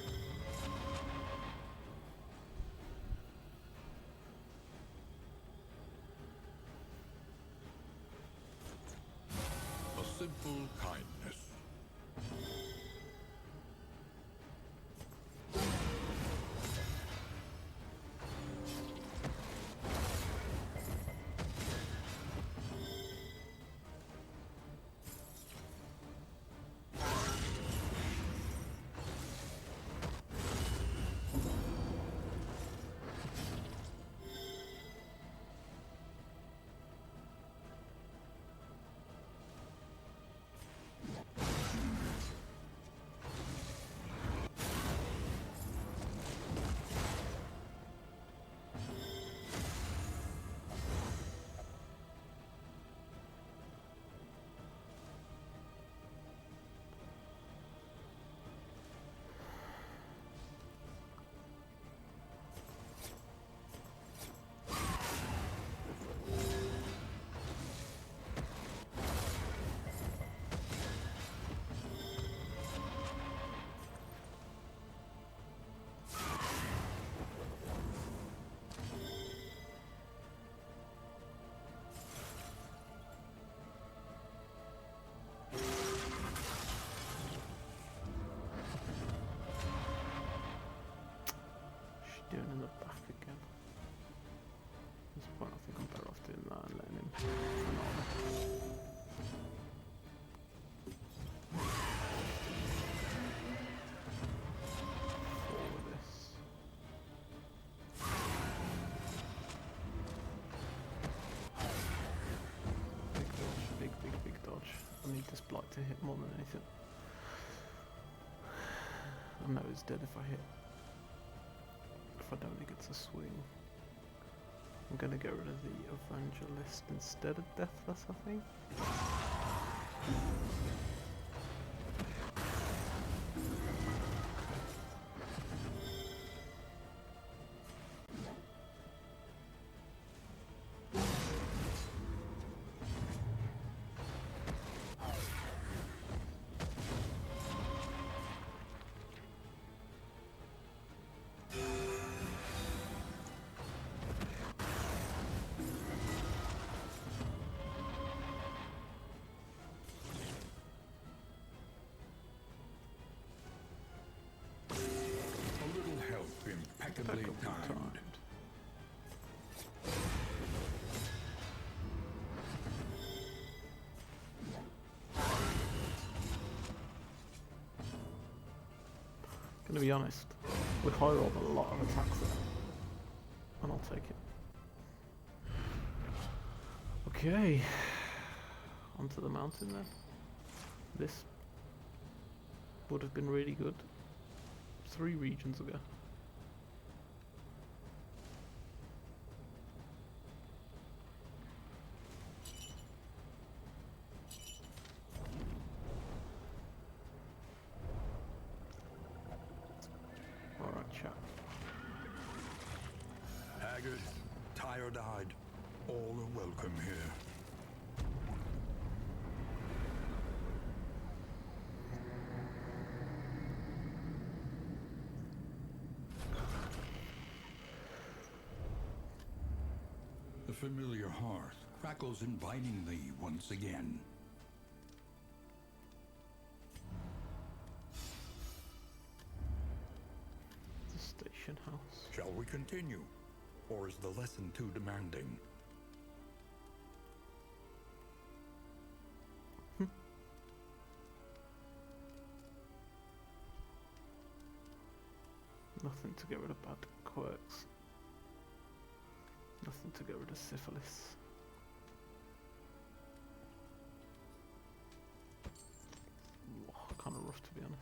like to hit more than anything. I know it's dead if I hit. If I don't think it's a swing. I'm gonna get rid of the Evangelist instead of Deathless, I think. Impeccably timed. Gonna be honest, we high rolled a lot of attacks there, and I'll take it. Okay, onto the mountain then. This would have been really good 3 regions ago. Haggard, tired-eyed, all are welcome here. The familiar hearth crackles invitingly once again. The station house. Shall we continue? Or is the lesson too demanding? Nothing to get rid of bad quirks. Nothing to get rid of syphilis. Kind of rough, to be honest.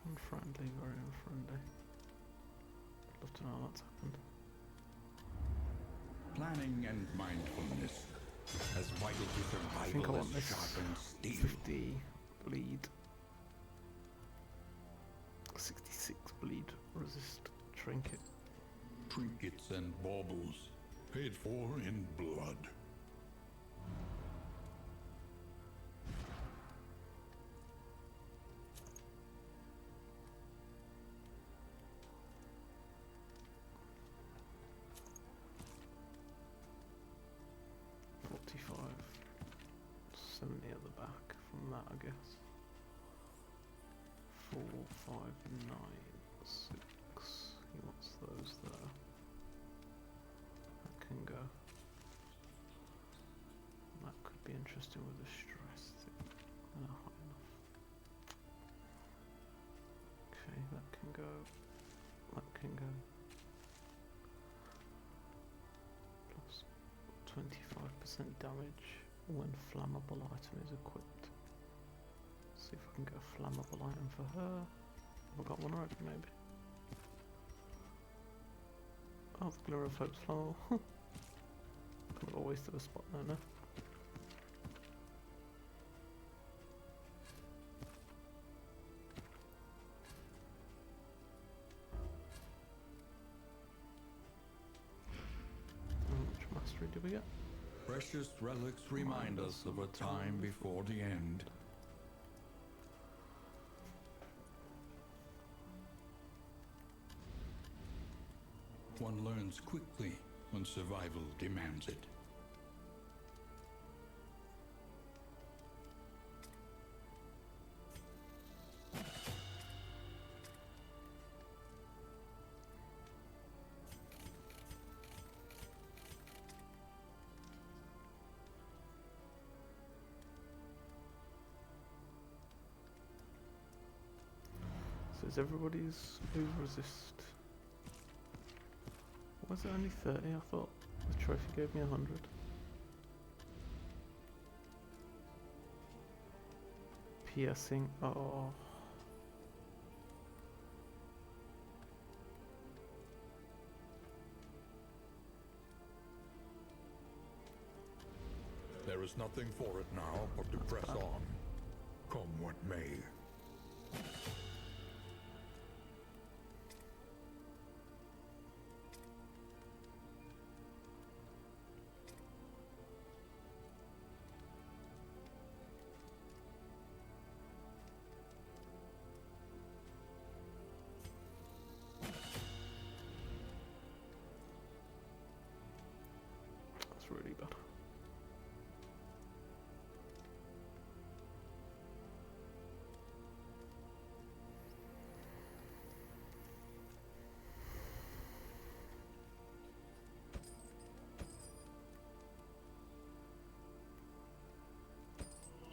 Unfriendly, very unfriendly. I'd love to know what's happened. Planning and mindfulness, as vital to I think I survival want as this sharpened steel. 50 bleed. 66 bleed resist trinket. Trinkets and baubles, paid for in blood. At the back from that, I guess. 4, 5, 9, 6. He wants those there. That can go. That could be interesting with the stress thing. High enough. Okay, that can go. That can go. Plus 25% damage when flammable item is equipped. See if I can get a flammable item for her. Have I got one already, maybe? Oh, the Glimmer of Hope's flammable. Kind of a waste of a spot there, no? mastery did we get? Precious relics remind us of a time before the end. One learns quickly when survival demands it. Says everybody's move resist. Was it only 30? I thought the trophy gave me 100. Piercing. Oh. There is nothing for it now but to press on, come what may. That's really bad.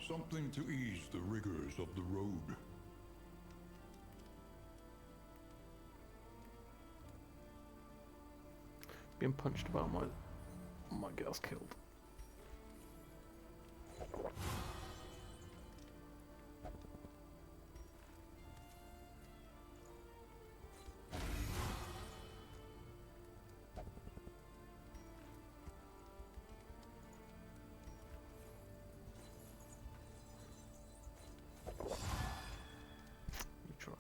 Something to ease the rigors of the road. Being punched about my girl's killed. You tried.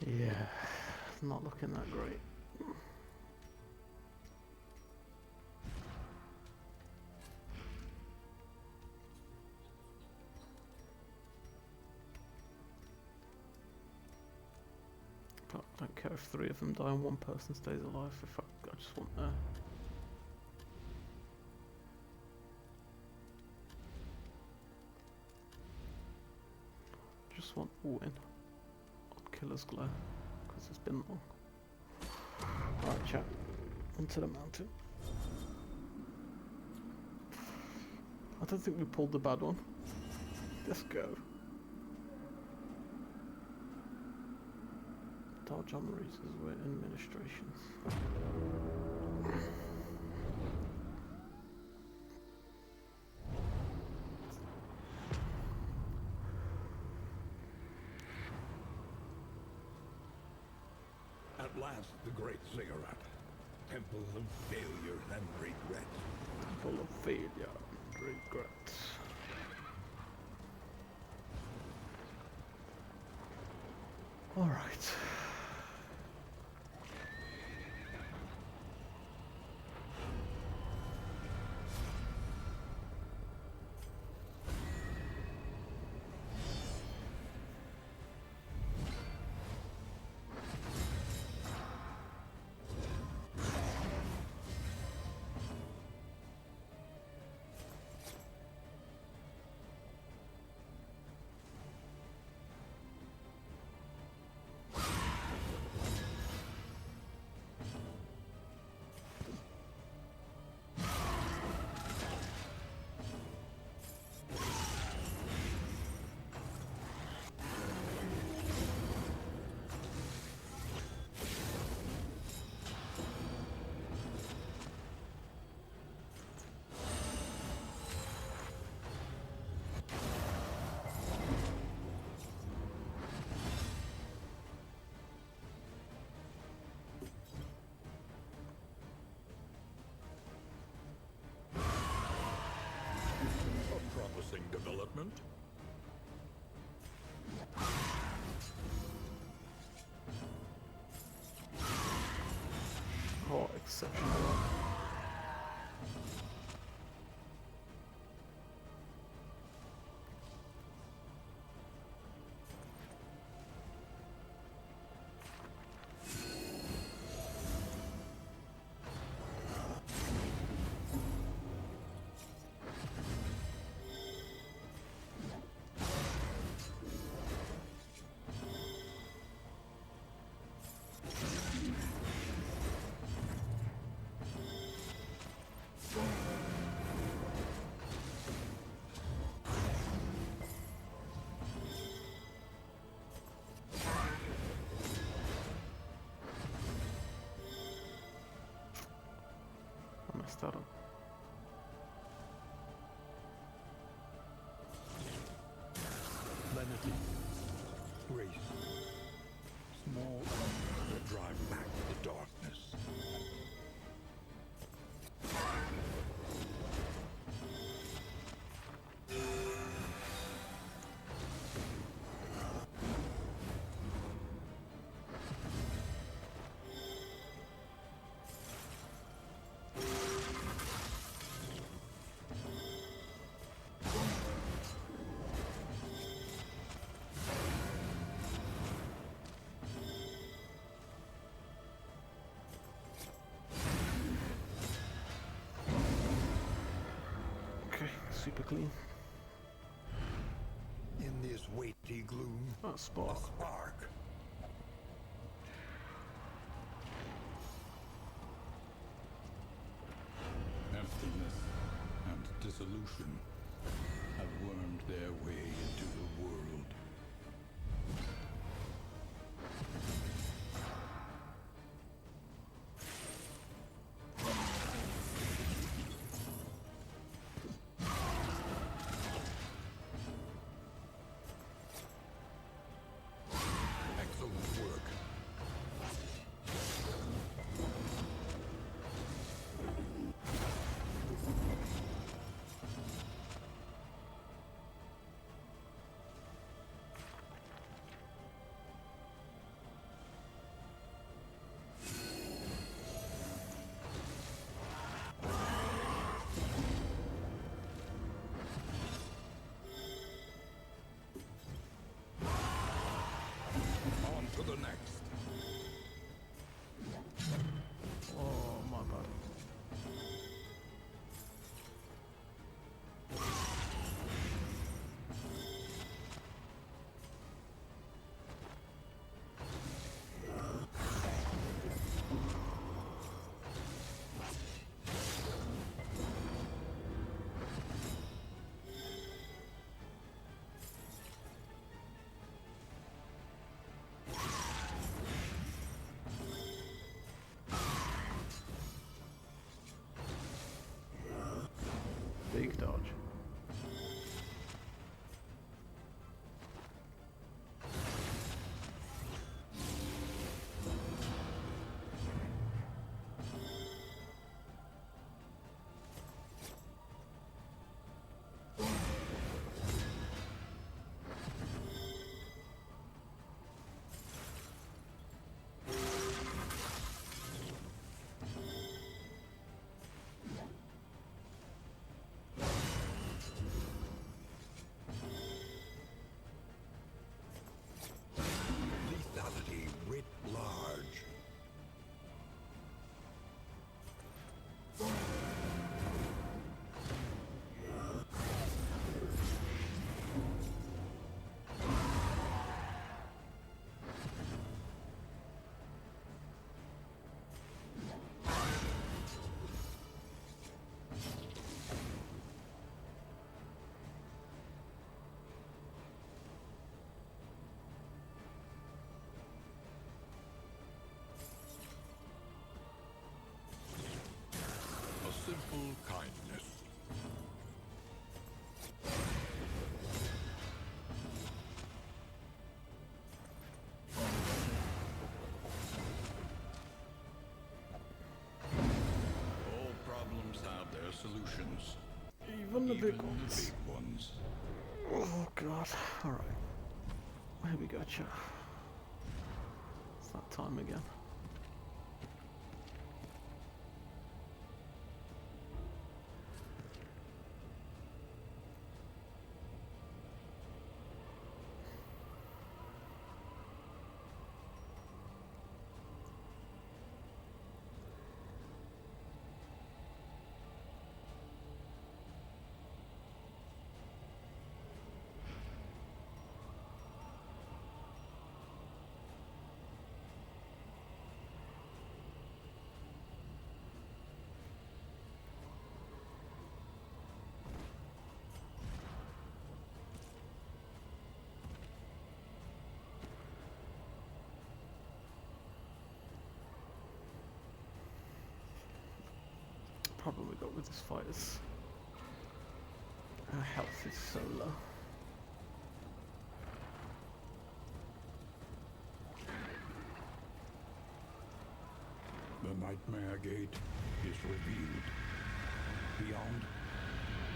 Yeah, not looking that great. But I don't care if 3 of them die and 1 person stays alive. If I just want just want all in on Killer's Glow because it's been long. Alright, chat. Onto the mountain. I don't think we pulled the bad one. Let's go. Dodge on reasons with administrations. At last, the great ziggurat. Temple of failure and regret. Full of failure and regret. All right. A promising development. Oh, exceptional. I messed that up. Lenity. Grace. Small elements that drive back the darkness. Okay, super clean. In this weighty gloom, That a spark. spark. Emptiness and dissolution have wormed their way into the world. Excellent work. On to the next. Oh, my bad. Even the big Even ones. the big ones. Oh god. Alright. Here we go, chat. It's that time again. Problem we got with this fight is our health is so low. The Nightmare Gate is revealed. Beyond,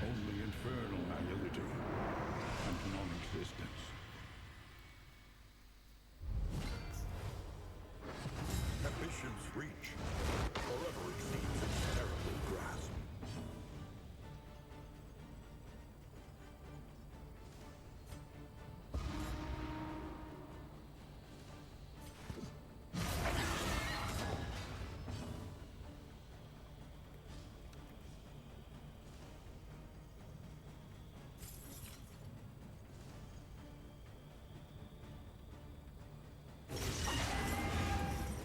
only infernal nihility and non-existence. Ambition's reach forever exceeds its terrible grasp.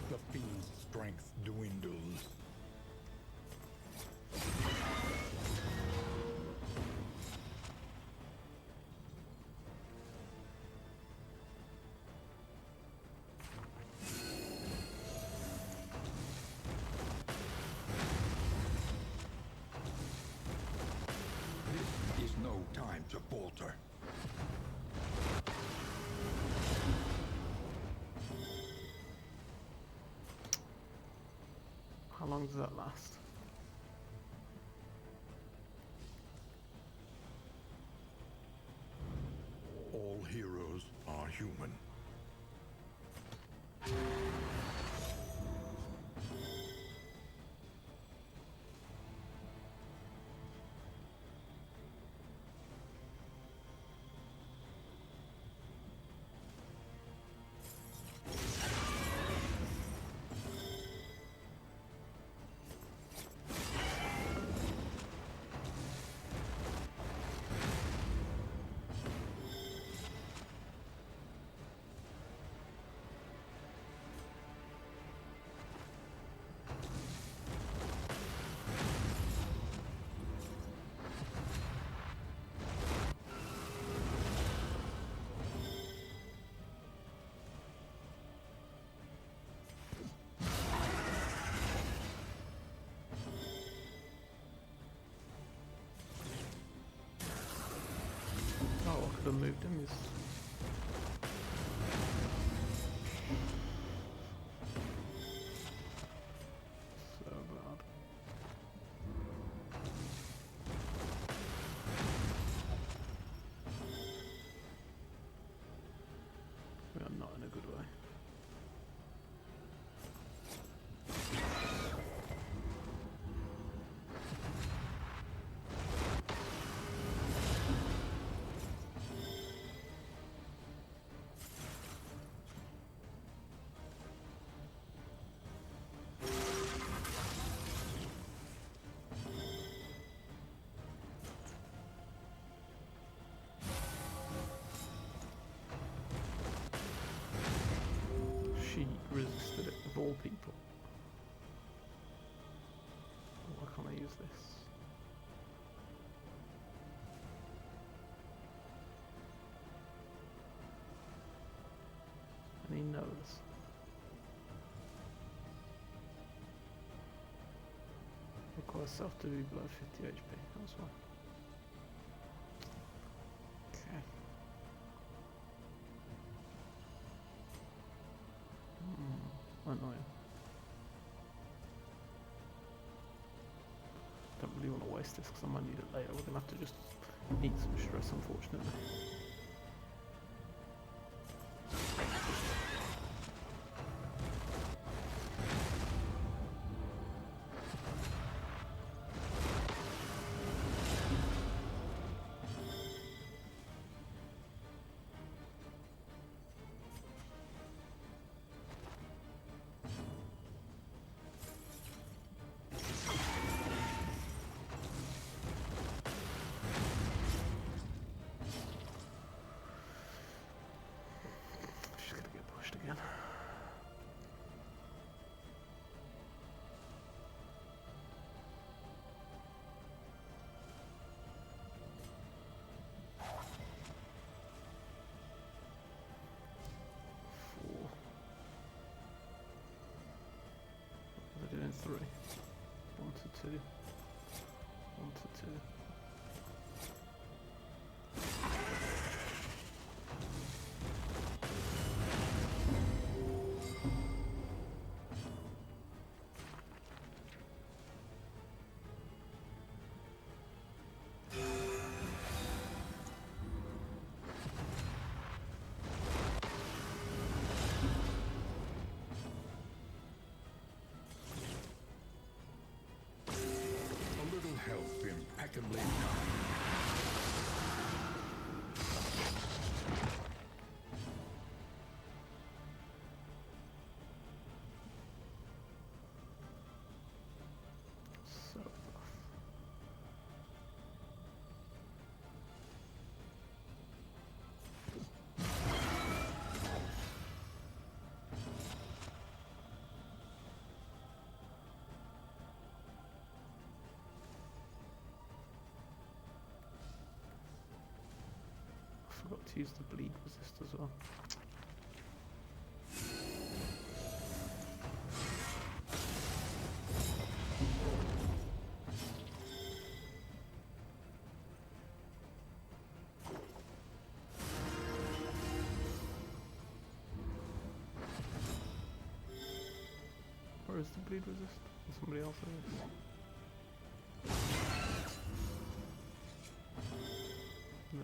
The fiend's strength dwindles. This is no time to falter. How long does that last? All heroes are human. Oh, I could have moved him. He's so bad. We are not in a good way. She resisted it, of all people. Why can't I use this? And he knows. Requires self to be below 50 HP as well. Okay. Annoying. Don't really want to waste replace this because I might need it later. We're gonna have to just eat some stress, unfortunately. She's gonna get pushed again. Four. They're doing three. 1 to 2. 1 to 2. A little help impeccably done. So rough. I forgot to use the bleed resist as well. Where is the bleed resist? Is somebody else in it? There.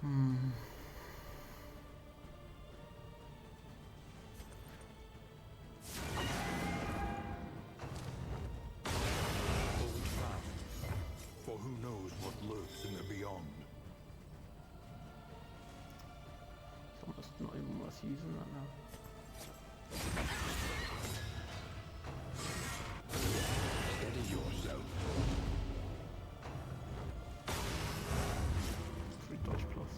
Hmm. Hold fast, for who knows what lurks in the beyond. It's almost not even worth using that now. Steady yourself. 3 dodge plus.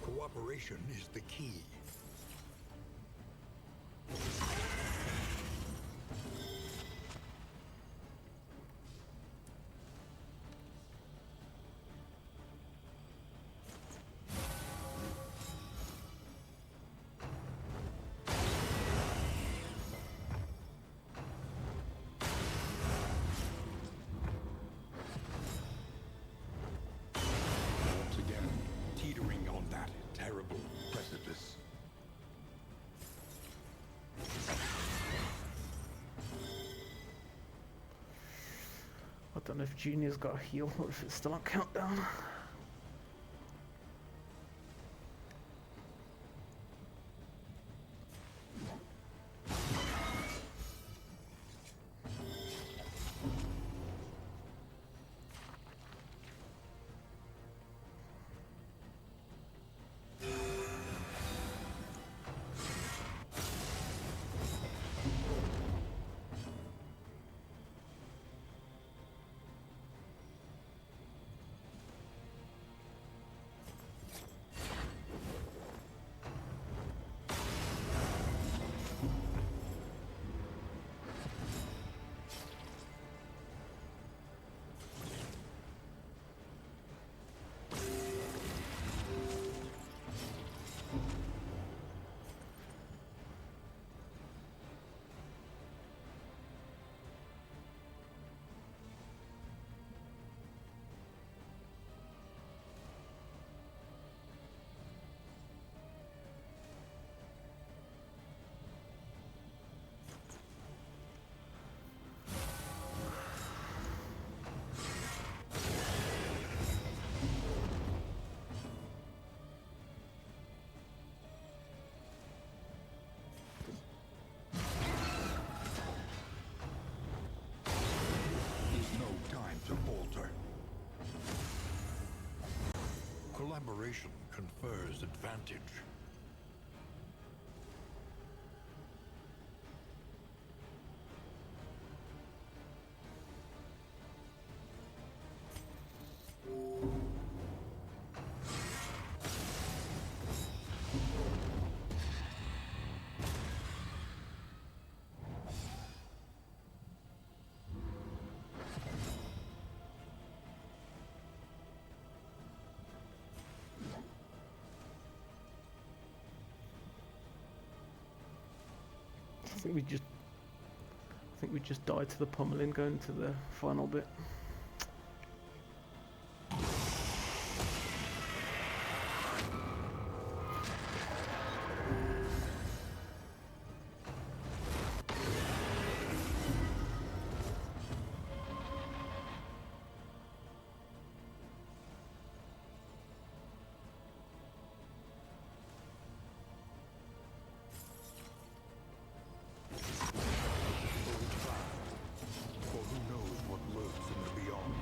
Cooperation is the key. Once again, teetering on that terrible precipice. I don't know if Junior's got a heal or if it's still on countdown. Collaboration confers advantage. I think we just died to the pummeling going to the final bit. For who knows what lurks in the beyond?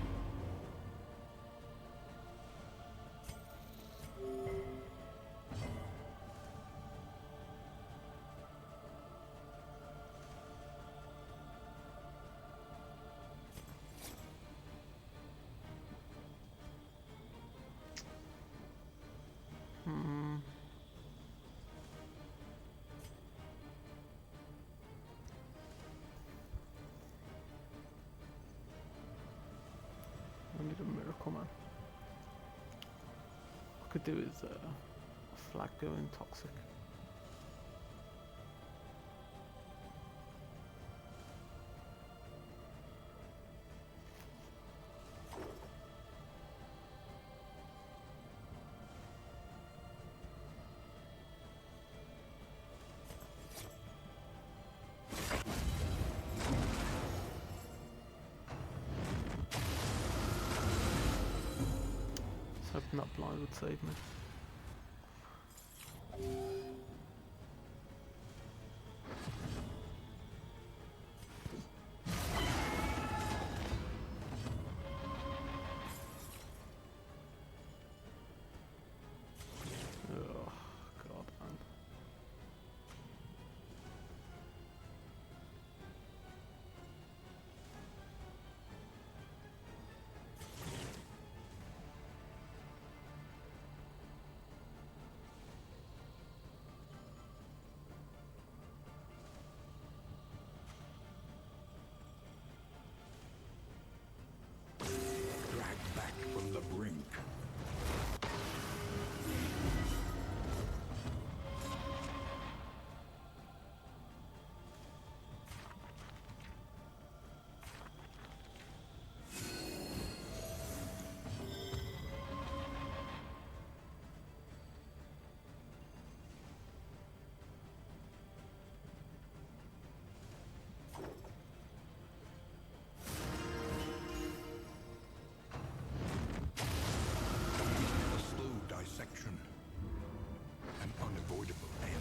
I need a miracle man. What I could do is a flag going toxic. Hoping that blind would save me. Oh, God, man. Dragged back from the brink. A slow dissection. An unavoidable end.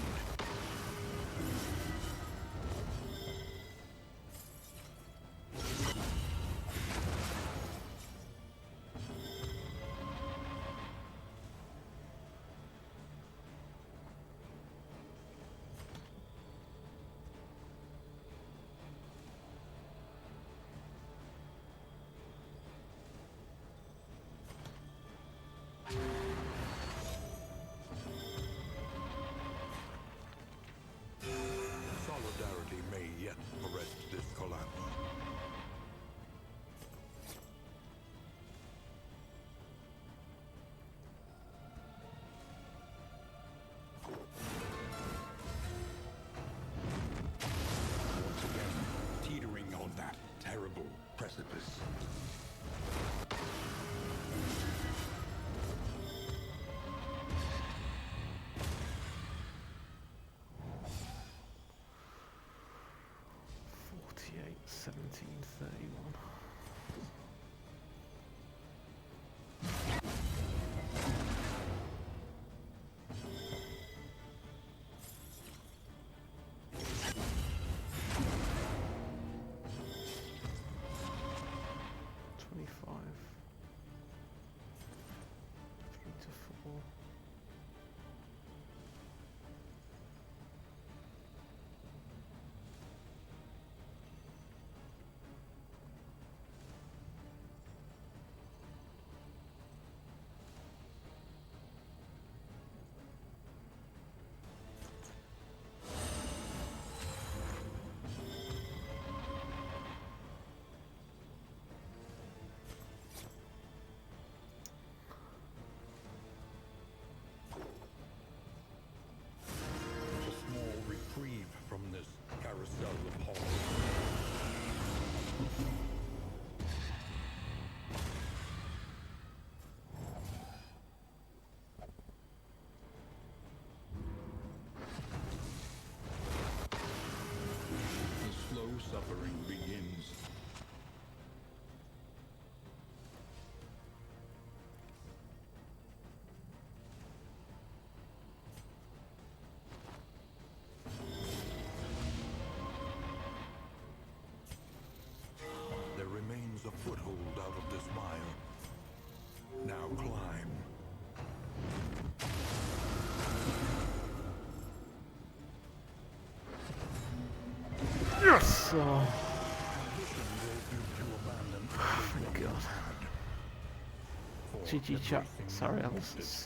Solidarity may yet arrest this collapse. Once again, teetering on that terrible precipice. '48, 1731. '25. 3 to 4. Yes! Oh, To abandon thank God. for GG chat. everything Sorry, I you was wanted.